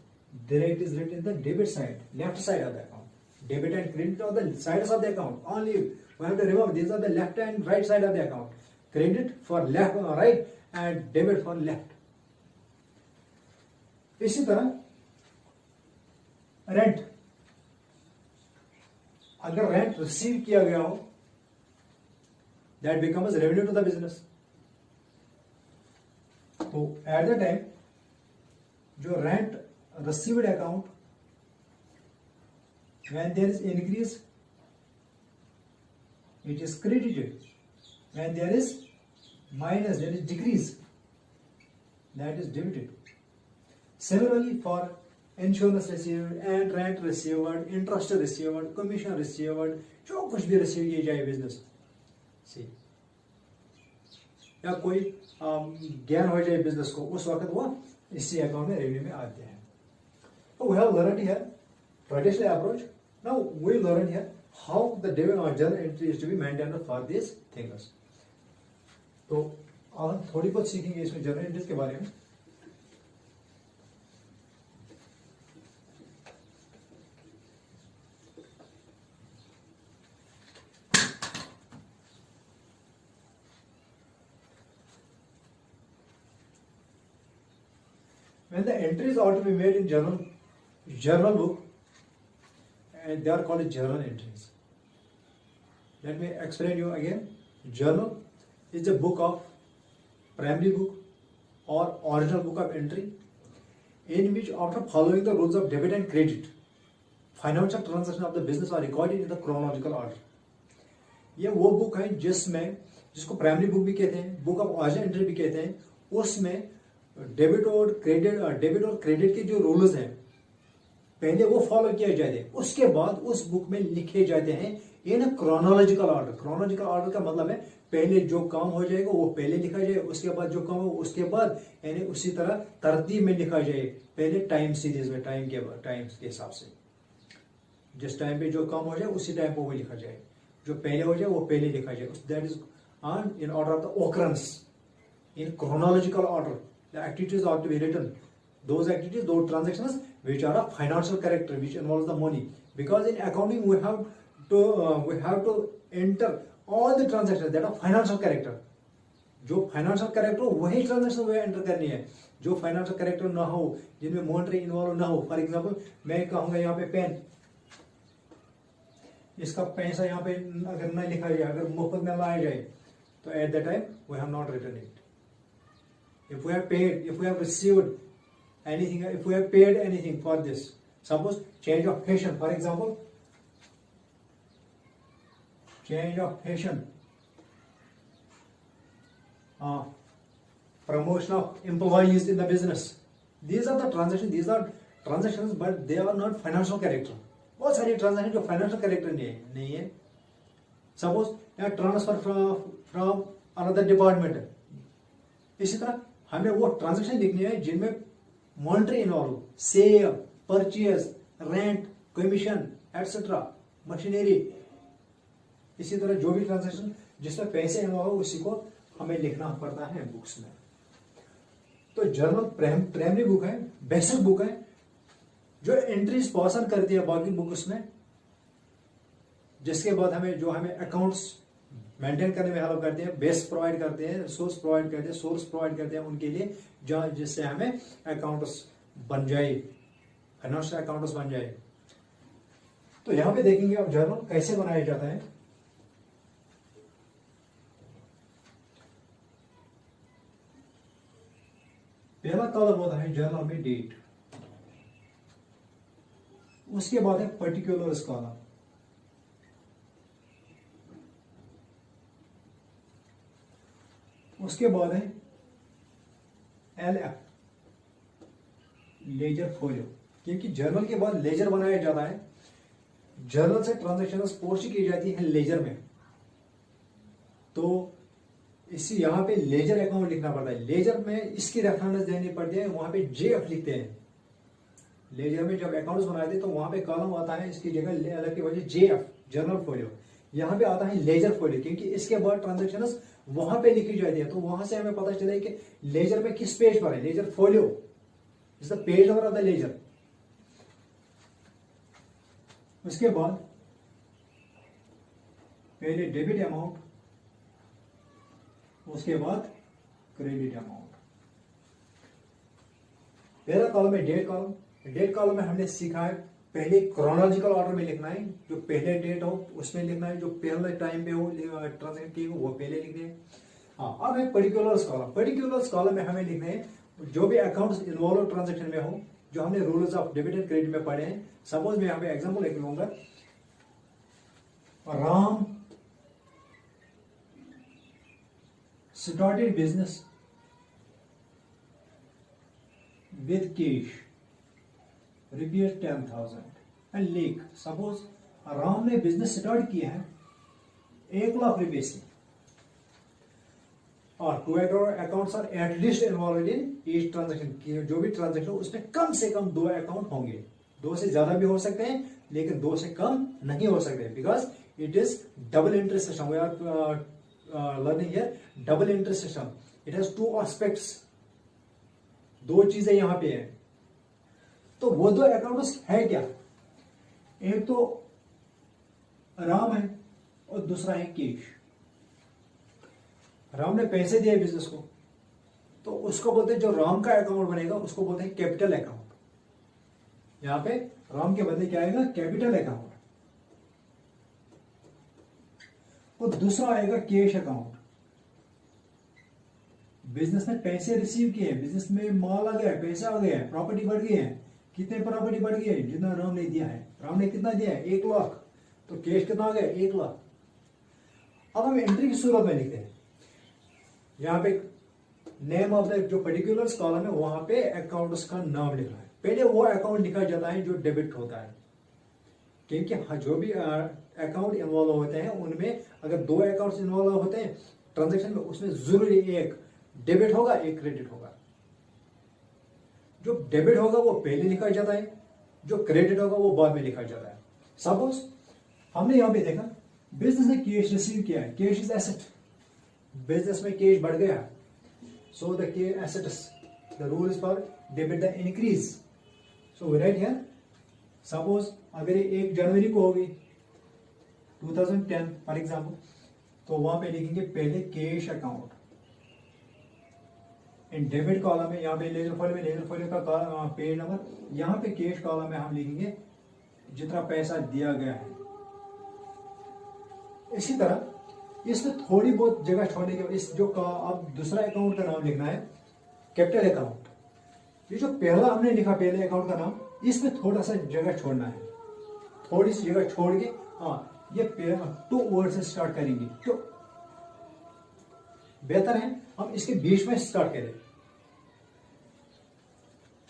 Speaker 1: then it is written in the debit side, left side of the account. Debit and credit are the sides of the account. Only we have to remember these are the left and right side of the account. Credit for left or right and debit for left. इसी तरह rent, अगर rent receive किया गया हो that becomes revenue to the business. तो at the time जो rent received account When there is increase, it is credited. When there is minus, there is decrease, that is debited. Similarly, for insurance received and rent received, interest received, commission received, जो कुछ भी receive किए जाए business से या कोई ज्ञान हो जाए बिजनेस को, उस वक्त वो इसी अकाउंट में रेवेन्यू में आते हैं. So we have learned here traditional approach. Now we learned here how the journal entry is to be maintained for these things. तो हम थोड़ी बहुत सीखेंगे इसमें जर्नल एंट्रीज के बारे में. When the entries are to be made in journal book, and they are called journal entries. Let me explain you again. Journal is a book of primary book or original book of entry in which, after following the rules of debit and credit, financial transactions of the business are recorded in the chronological order. ये वो book है जिसमें, जिसको primary book भी कहते हैं, book of original entry भी कहते हैं, उसमें डेबिट और क्रेडिट के जो रूल्स हैं पहले वो फॉलो किए जाते हैं, उसके बाद उस बुक में लिखे जाते हैं इन क्रोनोलॉजिकल ऑर्डर. क्रोनोलॉजिकल ऑर्डर का मतलब है पहले जो काम हो जाएगा वो पहले लिखा जाए, उसके बाद जो काम हो उसके बाद, यानी उसी तरह तरतीब में लिखा जाए. पहले टाइम सीरीज में, टाइम के हिसाब से जिस टाइम पे जो काम हो जाए उसी टाइम पे वो लिखा जाए, जो पहले हो जाए वो पहले लिखा जाए. That is on in order of the occurrence in chronological order. The activities are to be written. Those activities, those transactions which are of financial character, which involves the money. Because in accounting we have to enter all the transactions that are financial character. जो financial character हो वही transaction वो enter करनी है. जो financial character ना हो, जिनमें मॉनेटरी इन्वॉल्व ना हो. फॉर एग्जांपल मैं कहूंगा यहाँ पे पेन, इसका पैसा यहाँ पे अगर न लिखा जाए, अगर मुफ्त में लाया जाए, तो at the time we have not written it. If we have paid, if we have received anything, if we have paid anything for this, suppose change of fashion, for example, change of fashion, promotion of employees in the business. These are the transactions, but they are not financial character. बहुत सारी transaction जो financial character नहीं है. Suppose यहाँ transfer from another department. इसी तरह हमें वो ट्रांजैक्शन लिखनी है जिनमें मॉनेटरी इन्वॉल्व हो, sale, purchase, rent, commission etcetera, machinery. इसी तरह जो भी ट्रांजैक्शन जिसमें पैसे इन्वॉल्व हो उसी को हमें लिखना पड़ता है बुक्स में. तो जर्नल प्राइमरी बुक है, बेसिक बुक है, जो एंट्रीज पॉसन करती है बाकी बुक्स में, जिसके बाद हमें अकाउंट्स मेंटेन करने में हेल्प करते हैं, बेस प्रोवाइड करते हैं, सोर्स प्रोवाइड करते हैं उनके लिए, जिससे हमें अकाउंट्स बन जाए, फाइनेंशियल अकाउंट्स बन जाए. तो यहां पे देखेंगे अब जर्नल कैसे बनाया जाता है. पहला कॉलम होता है जर्नल में डेट, उसके बाद है पर्टिकुलर्स कॉलम, उसके बाद है LF लेजर फोलियो, क्योंकि जर्नल के बाद लेजर बनाया जाता है. जर्नल से ट्रांजैक्शंस पोस्ट की जाती है लेजर में, तो इसी यहां पे लेजर अकाउंट लिखना पड़ता है. लेजर में इसकी रेफरेंस देनी पड़ती है, वहां पे JF लिखते हैं. लेजर में जब अकाउंट्स बनाते हैं तो वहां पे कॉलम आता है, इसकी जगह अलग की वजह JF जर्नल फोलियो. यहां पे आता है लेजर फोलियो, क्योंकि इसके बाद ट्रांजैक्शंस वहां पे लिखी जाती है. तो वहां से हमें पता चले कि लेजर में किस पेज पर है. Ledger folio is the page number of the ledger. उसके बाद पहले डेबिट अमाउंट, उसके बाद क्रेडिट अमाउंट. पहला कॉलम है डेट कॉलम. डेट कॉलम में हमने सीखा है पहले क्रोनोलॉजिकल ऑर्डर में लिखना है, जो पहले डेट हो उसमें लिखना है, जो पहले टाइम पे हो ट्रांजेक्शन की हो वो पहले लिखने हैं. हाँ, अब है पर्टिकुलर्स कॉलम. पर्टिकुलर्स कॉलम में हमें लिखना है जो भी अकाउंट्स इन्वॉल्व ट्रांजेक्शन में हो जो हमने rules of debit and credit में पढ़े हैं। सपोज मैं यहाँ पे एग्जांपल एक लूंगा, Ram started business with cash rupees 10,000 and like suppose Ram ने बिजनेस स्टार्ट किया है 1,00,000 रुपए से और 2 accounts are at least involve in each transaction. जो भी ट्रांजेक्शन उसमें कम से कम 2 अकाउंट होंगे, 2 से ज्यादा भी हो सकते हैं लेकिन 2 से कम नहीं हो सकते, because it is double interest system. We are learning here double interest system. It has 2 aspects, 2 चीजें यहां पे है। तो वो 2 अकाउंट्स है क्या, एक तो राम है और दूसरा है केश। राम ने पैसे दिए बिजनेस को, तो उसको बोलते हैं, जो राम का अकाउंट बनेगा उसको बोलते हैं कैपिटल अकाउंट। यहां पे राम के बदले क्या आएगा, कैपिटल अकाउंट। और दूसरा आएगा कैश अकाउंट। बिजनेस ने पैसे रिसीव किए, बिजनेस में माल आ गया, पैसा आ गया, प्रॉपर्टी बढ़ गई है। कितने प्रॉपर्टी बढ़ गई है, जितना राम ने दिया है। राम ने कितना दिया है, 1,00,000, तो कैश कितना आ गया, 1,00,000। अब हम एंट्री की सूरत में लिखते हैं, यहाँ पे नेम ऑफ द जो पर्टिकुलर कॉलम है वहां पे अकाउंट्स का नाम लिखना है। पहले वो अकाउंट लिखा जाता है जो डेबिट होता है, क्योंकि जो भी अकाउंट इन्वॉल्व होते हैं उनमें अगर 2 अकाउंट्स इन्वॉल्व होते हैं ट्रांजैक्शन में, उसमें जरूरी एक डेबिट होगा एक क्रेडिट होगा। जो डेबिट होगा वो पहले लिखा जाता है, जो क्रेडिट होगा वो बाद में लिखा जाता है। सपोज हमने यहां पे देखा बिजनेस ने कैश रिसीव किया है, कैश इज एसेट, बिजनेस में कैश बढ़ गया, so the assets the rule is for debit the increase. So we write here suppose अगर ये 1 जनवरी को होगी 2010 फॉर एग्जाम्पल, तो वहां पे लिखेंगे पहले cash account in debit column में। यहाँ पे लेजर फॉलो का पेज नंबर, यहाँ पे कैश कॉलम में हम लिखेंगे जितना पैसा दिया गया है। इसी तरह इसमें थोड़ी बहुत जगह छोड़ने के, इस जो अब दूसरा अकाउंट का नाम लिखना है कैपिटल अकाउंट। ये जो पहला हमने लिखा पहले अकाउंट का नाम, इसमें थोड़ा सा जगह छोड़ना है, थोड़ी सी जगह छोड़ के, हाँ ये 2 वर्ड से स्टार्ट करेंगे तो बेहतर है हम इसके बीच में स्टार्ट करें।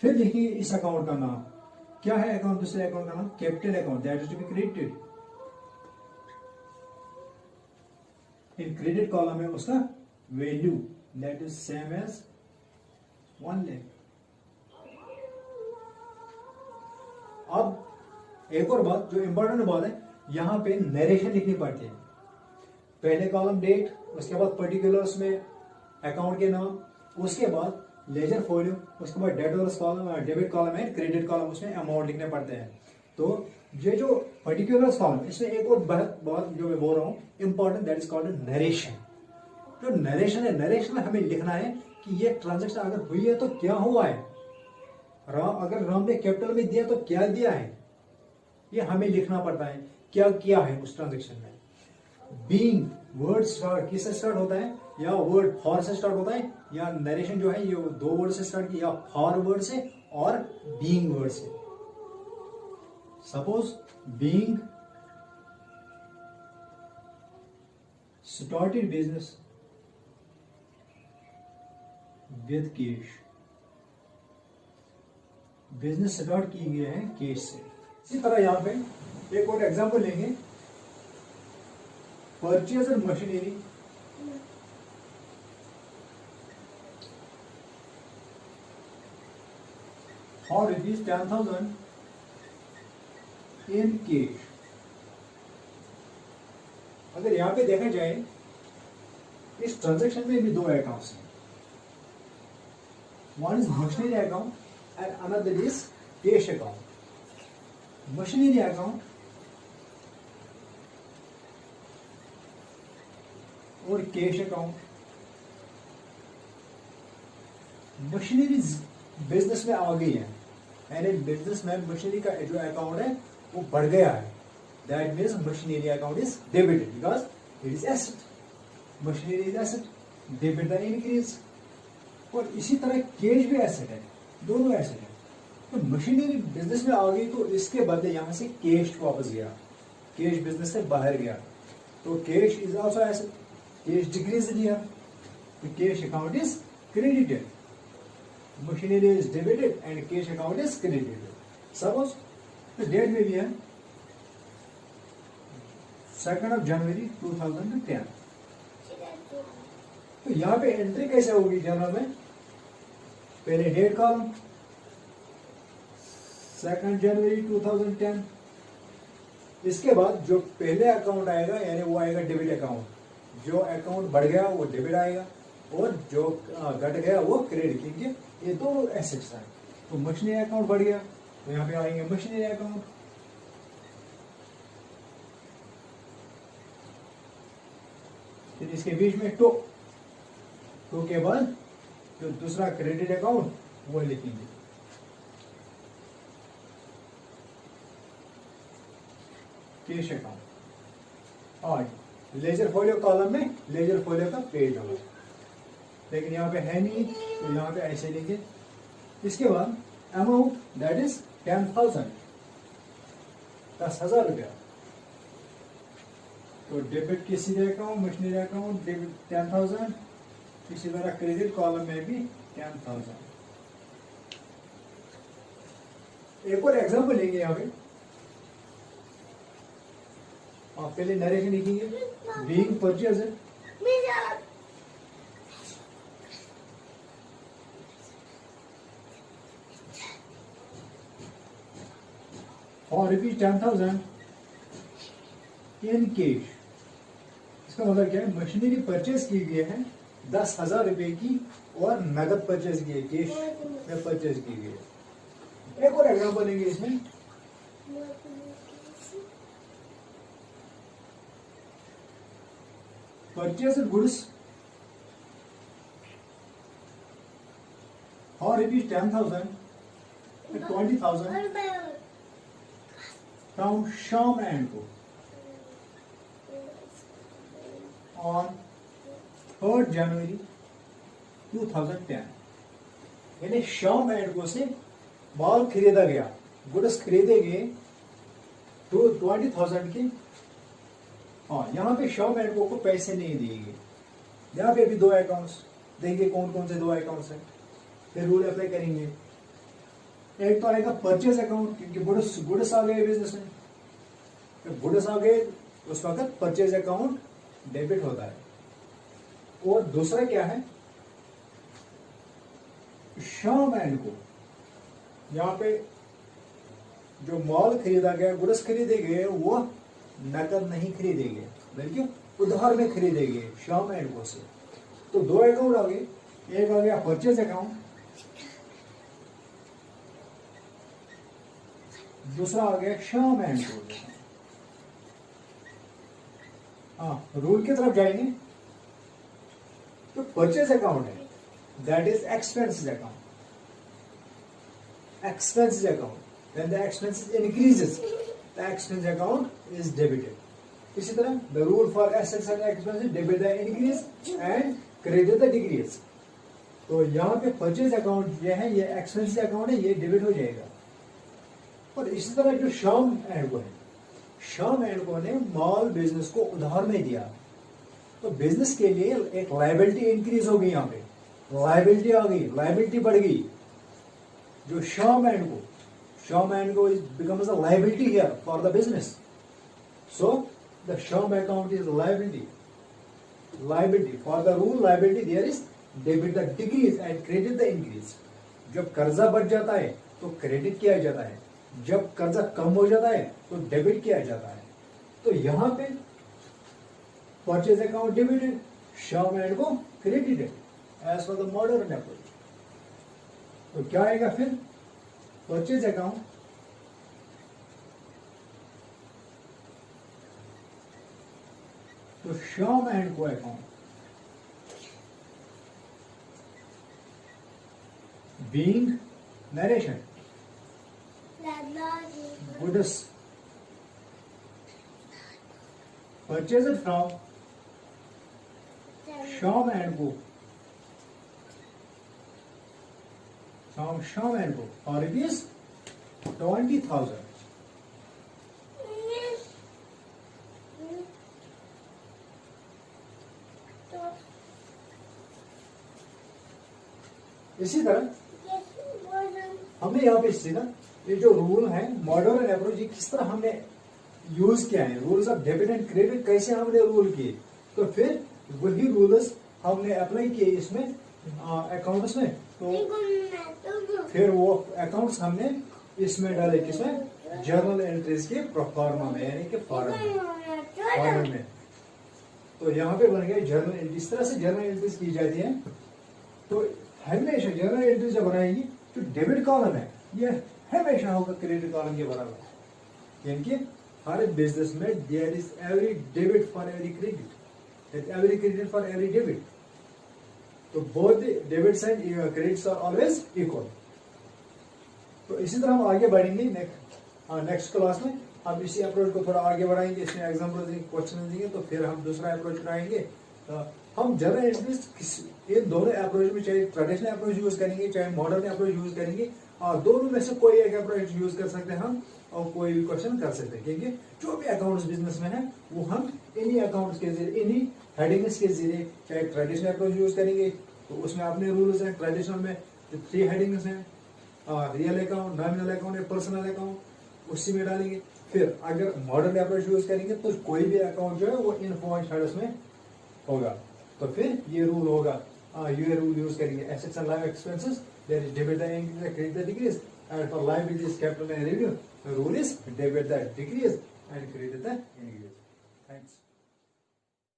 Speaker 1: फिर देखिए इस अकाउंट का नाम क्या है, अकाउंट दूसरे अकाउंट का नाम capital account, that is to be credited. In credit column में उसका value that is same as 1 lakh. अब एक और बात जो इंपॉर्टेंट बात है, यहां पे नरेशन लिखनी पड़ती है। पहले कॉलम डेट, उसके बाद पर्टिकुलर्स में अकाउंट के नाम, उसके बाद लेजर फोलियो, उसके बाद डेटर्स कॉलम, डेबिट कॉलम है, क्रेडिट कॉलम, उसमें अमाउंट लिखने पड़ते हैं। तो ये जो पर्टिकुलर्स कॉलम, इसमें एक और बात जो मैं बोल रहा हूं important, that is called narration. जो नरेशन है, नरेशन में हमें लिखना है कि ये ट्रांजेक्शन अगर हुई है तो क्या हुआ है, अगर राम ने कैपिटल में दिया तो क्या दिया है, ये हमें लिखना पड़ता है क्या किया है उस ट्रांजेक्शन में। बीइंग वर्ड स्टार्ट किससे स्टार्ट होता है, या वर्ड फॉर से स्टार्ट होता है, या नरेशन जो है ये 2 वर्ड से स्टार्ट किया, या फॉर वर्ड से और बीइंग वर्ड से। Suppose being started business with cash, business start किए गए हैं कैश से। इसी तरह यहां पे एक और एग्जांपल लेंगे, purchase machinery for rupees 10,000 in cash. अगर यहां पे देखा जाए इस ट्रांजैक्शन में भी 2 अकाउंट्स हैं, one is machinery account and another is cash account. Machinery account और cash account, मशीनरी बिजनेस में आ गई है, यानी बिजनेस में मशीनरी का जो अकाउंट है वो बढ़ गया है, that means machinery account is debited because it is asset, machinery is asset, debit the increase. और इसी तरह कैश भी एसेट है, दोनों एसेट है। तो मशीनरी बिजनेस में आ गई तो इसके बदले यहाँ से कैश वापस गया, कैश बिजनेस से बाहर गया, तो cash is also asset, cash decrease दिया, तो cash account is credited, machinery is debited and cash account is credited. Suppose तो डेट में भी है 2 जनवरी 2010. तो यहाँ पे एंट्री कैसे होगी जर्नल में, पहले डेट कॉलम 2 जनवरी 2010, इसके बाद जो पहले अकाउंट आएगा यानी वो आएगा डेबिट अकाउंट, जो अकाउंट बढ़ गया वो डेबिट आएगा और जो घट गया वो क्रेडिट, क्योंकि ये दोनों एसेट्स हैं. तो मशीनरी अकाउंट बढ़ गया तो यहाँ पे आएंगे मशीनरी अकाउंट, फिर इसके बीच में टू के बाद जो दूसरा क्रेडिट अकाउंट वो लिखेंगे. कैश अकाउंट और लेजर फोलियो कॉलम में लेजर फोलियो का पेज होगा, लेकिन यहाँ पे है नहीं तो यहाँ पे ऐसे लिखे. इसके बाद अमाउंट दैट इज 10,000, 10,000 रुपया. तो डेबिट की सीधे अकाउंट, मशीनरी अकाउंट, डेबिट 10,000, इसी तरह क्रेडिट कॉलम में भी 10,000. एक और एग्जांपल लेंगे यहाँ पे, आप पहले नरेशन लिखेंगे. बीइंग परचेज और रुपीज 10,000 इन कैश. इसका मतलब क्या है, मशीनरी परचेज की गई है 10,000 रुपए की और नगद परचेज की है, कैश में परचेज की गई है. एक और एग्जांपल लेंगे इसमें, परचेज गुड्स और रुपीज 10,000 20,000 फ्रॉम श्याम एंड को on 3 जनवरी 2010. यानी श्याम एंड को से माल खरीदा गया, गुड्स खरीदे गए 20,000 के. हाँ, यहाँ पे श्याम एंड को पैसे नहीं दिए गए. यहाँ पे भी दो अकाउंट्स देंगे, कौन कौन से दो अकाउंट्स हैं, फिर रूल अप्लाई करेंगे. एक तो आएगा परचेज अकाउंट, क्योंकि गुड्स आ गए बिजनेस में, जब गुड्स आ गए उस वक्त परचेज अकाउंट डेबिट होता है. और दूसरा क्या है, श्याम एंड को, यहाँ पे जो माल खरीदा गया, गुड्स खरीदे गए, वो नकद नहीं खरीदे गए बल्कि उधार में खरीदे गए श्याम एंड को से. तो दो अकाउंट आ गए, एक आ गया परचेज अकाउंट, दूसरा आ गया श्याम एंड को. हाँ, रूल की तरफ जाएंगे तो परचेज अकाउंट है that is expenses account. Expenses account, when the expenses increases, the expense account is debited. इसी तरह the rule for assets and expenses, debit the increase and credit the decrease. तो यहाँ पे परचेज अकाउंट जो है ये expenses account है, ये डेबिट हो जाएगा. और इसी तरह जो श्याम एंड को है, श्याम एंड को ने माल बिजनेस को उधार में दिया, तो बिजनेस के लिए एक लायबिलिटी इंक्रीज हो गई, यहाँ पे लायबिलिटी आ गई, लायबिलिटी बढ़ गई. जो श्याम एंड को becomes a liability here for the business. So the Sham account is liability for the rule liability. There is debit the decrease and credit the increase. जब कर्जा बढ़ जाता है तो क्रेडिट किया जाता है, जब कर्जा कम हो जाता है तो डेबिट किया जाता है. तो यहाँ पे purchase account debited, Shyam and Co credited as per the modern approach. तो क्या आएगा फिर, परचेज अकाउंट तो Shyam and Co account, being narration goods purchase from Shyam and Co from Sham and Co. for rupees 20,000। इसी तरह हमने यहाँ पे सीखा ये जो रूल है मॉडर्न अप्रोच, ये किस तरह हमने यूज किया है, rules of debit and credit कैसे हमने रूल किए, तो फिर वही रूल्स हमने अप्लाई किए इसमें अकाउंट्स में। तो फिर वो अकाउंट्स हमने इसमें डाले, किसमें, जर्नल एंट्रीज के प्रोफार्मा में, यानी कि फॉर्म में। तो यहाँ पे बन गया जर्नल एंट्री। इस तरह से जर्नल एंट्रीज की जाती है। तो हमेशा जर्नल एंट्री जब बनाएगी जो डेबिट कॉलम है ये हमेशा होगा क्रेडिट कॉलम के बराबर, यानी कि हर बिजनेस में there is every debit for every credit, every credit for every debit. तो both debits and credits are always equal. तो इसी तरह हम आगे बढ़ेंगे नेक्स्ट क्लास में। हम इसी अप्रोच को थोड़ा आगे बढ़ाएंगे, इसमें एग्जाम्पल देंगे, क्वेश्चन देंगे, तो फिर हम दूसरा अप्रोच कराएंगे। हम जर्नल एंट्रीज इन दोनों अप्रोच में, चाहे ट्रेडिशनल अप्रोच यूज करेंगे चाहे मॉडर्न अप्रोच यूज करेंगे, दोनों में से कोई एक अप्रोच यूज कर सकते हैं हम, और कोई भी क्वेश्चन कर सकते हैं। क्योंकि जो भी अकाउंट्स बिजनेस में है वो हम इन्हीं अकाउंट्स के जरिए, इन्हीं हेडिंग्स के जरिए, चाहे ट्रेडिशनल अप्रोच यूज करेंगे तो उसमें अपने रूल्स हैं। ट्रेडिशनल में 3 हेडिंग्स हैं, रियल अकाउंट, नॉमिनल अकाउंट या पर्सनल अकाउंट, उसी में डालेंगे। फिर अगर मॉडर्न अप्रोच यूज करेंगे तो कोई भी अकाउंट जो है वो इन 4 हेड्स में होगा। तो फिर ये रूल होगा, ये रूल यूज करेंगे, assets and live expenses, there is debit the increase, credit the decrease, and for liabilities, capital and revenue, the rule is debit the decrease and credit the increase. Thanks.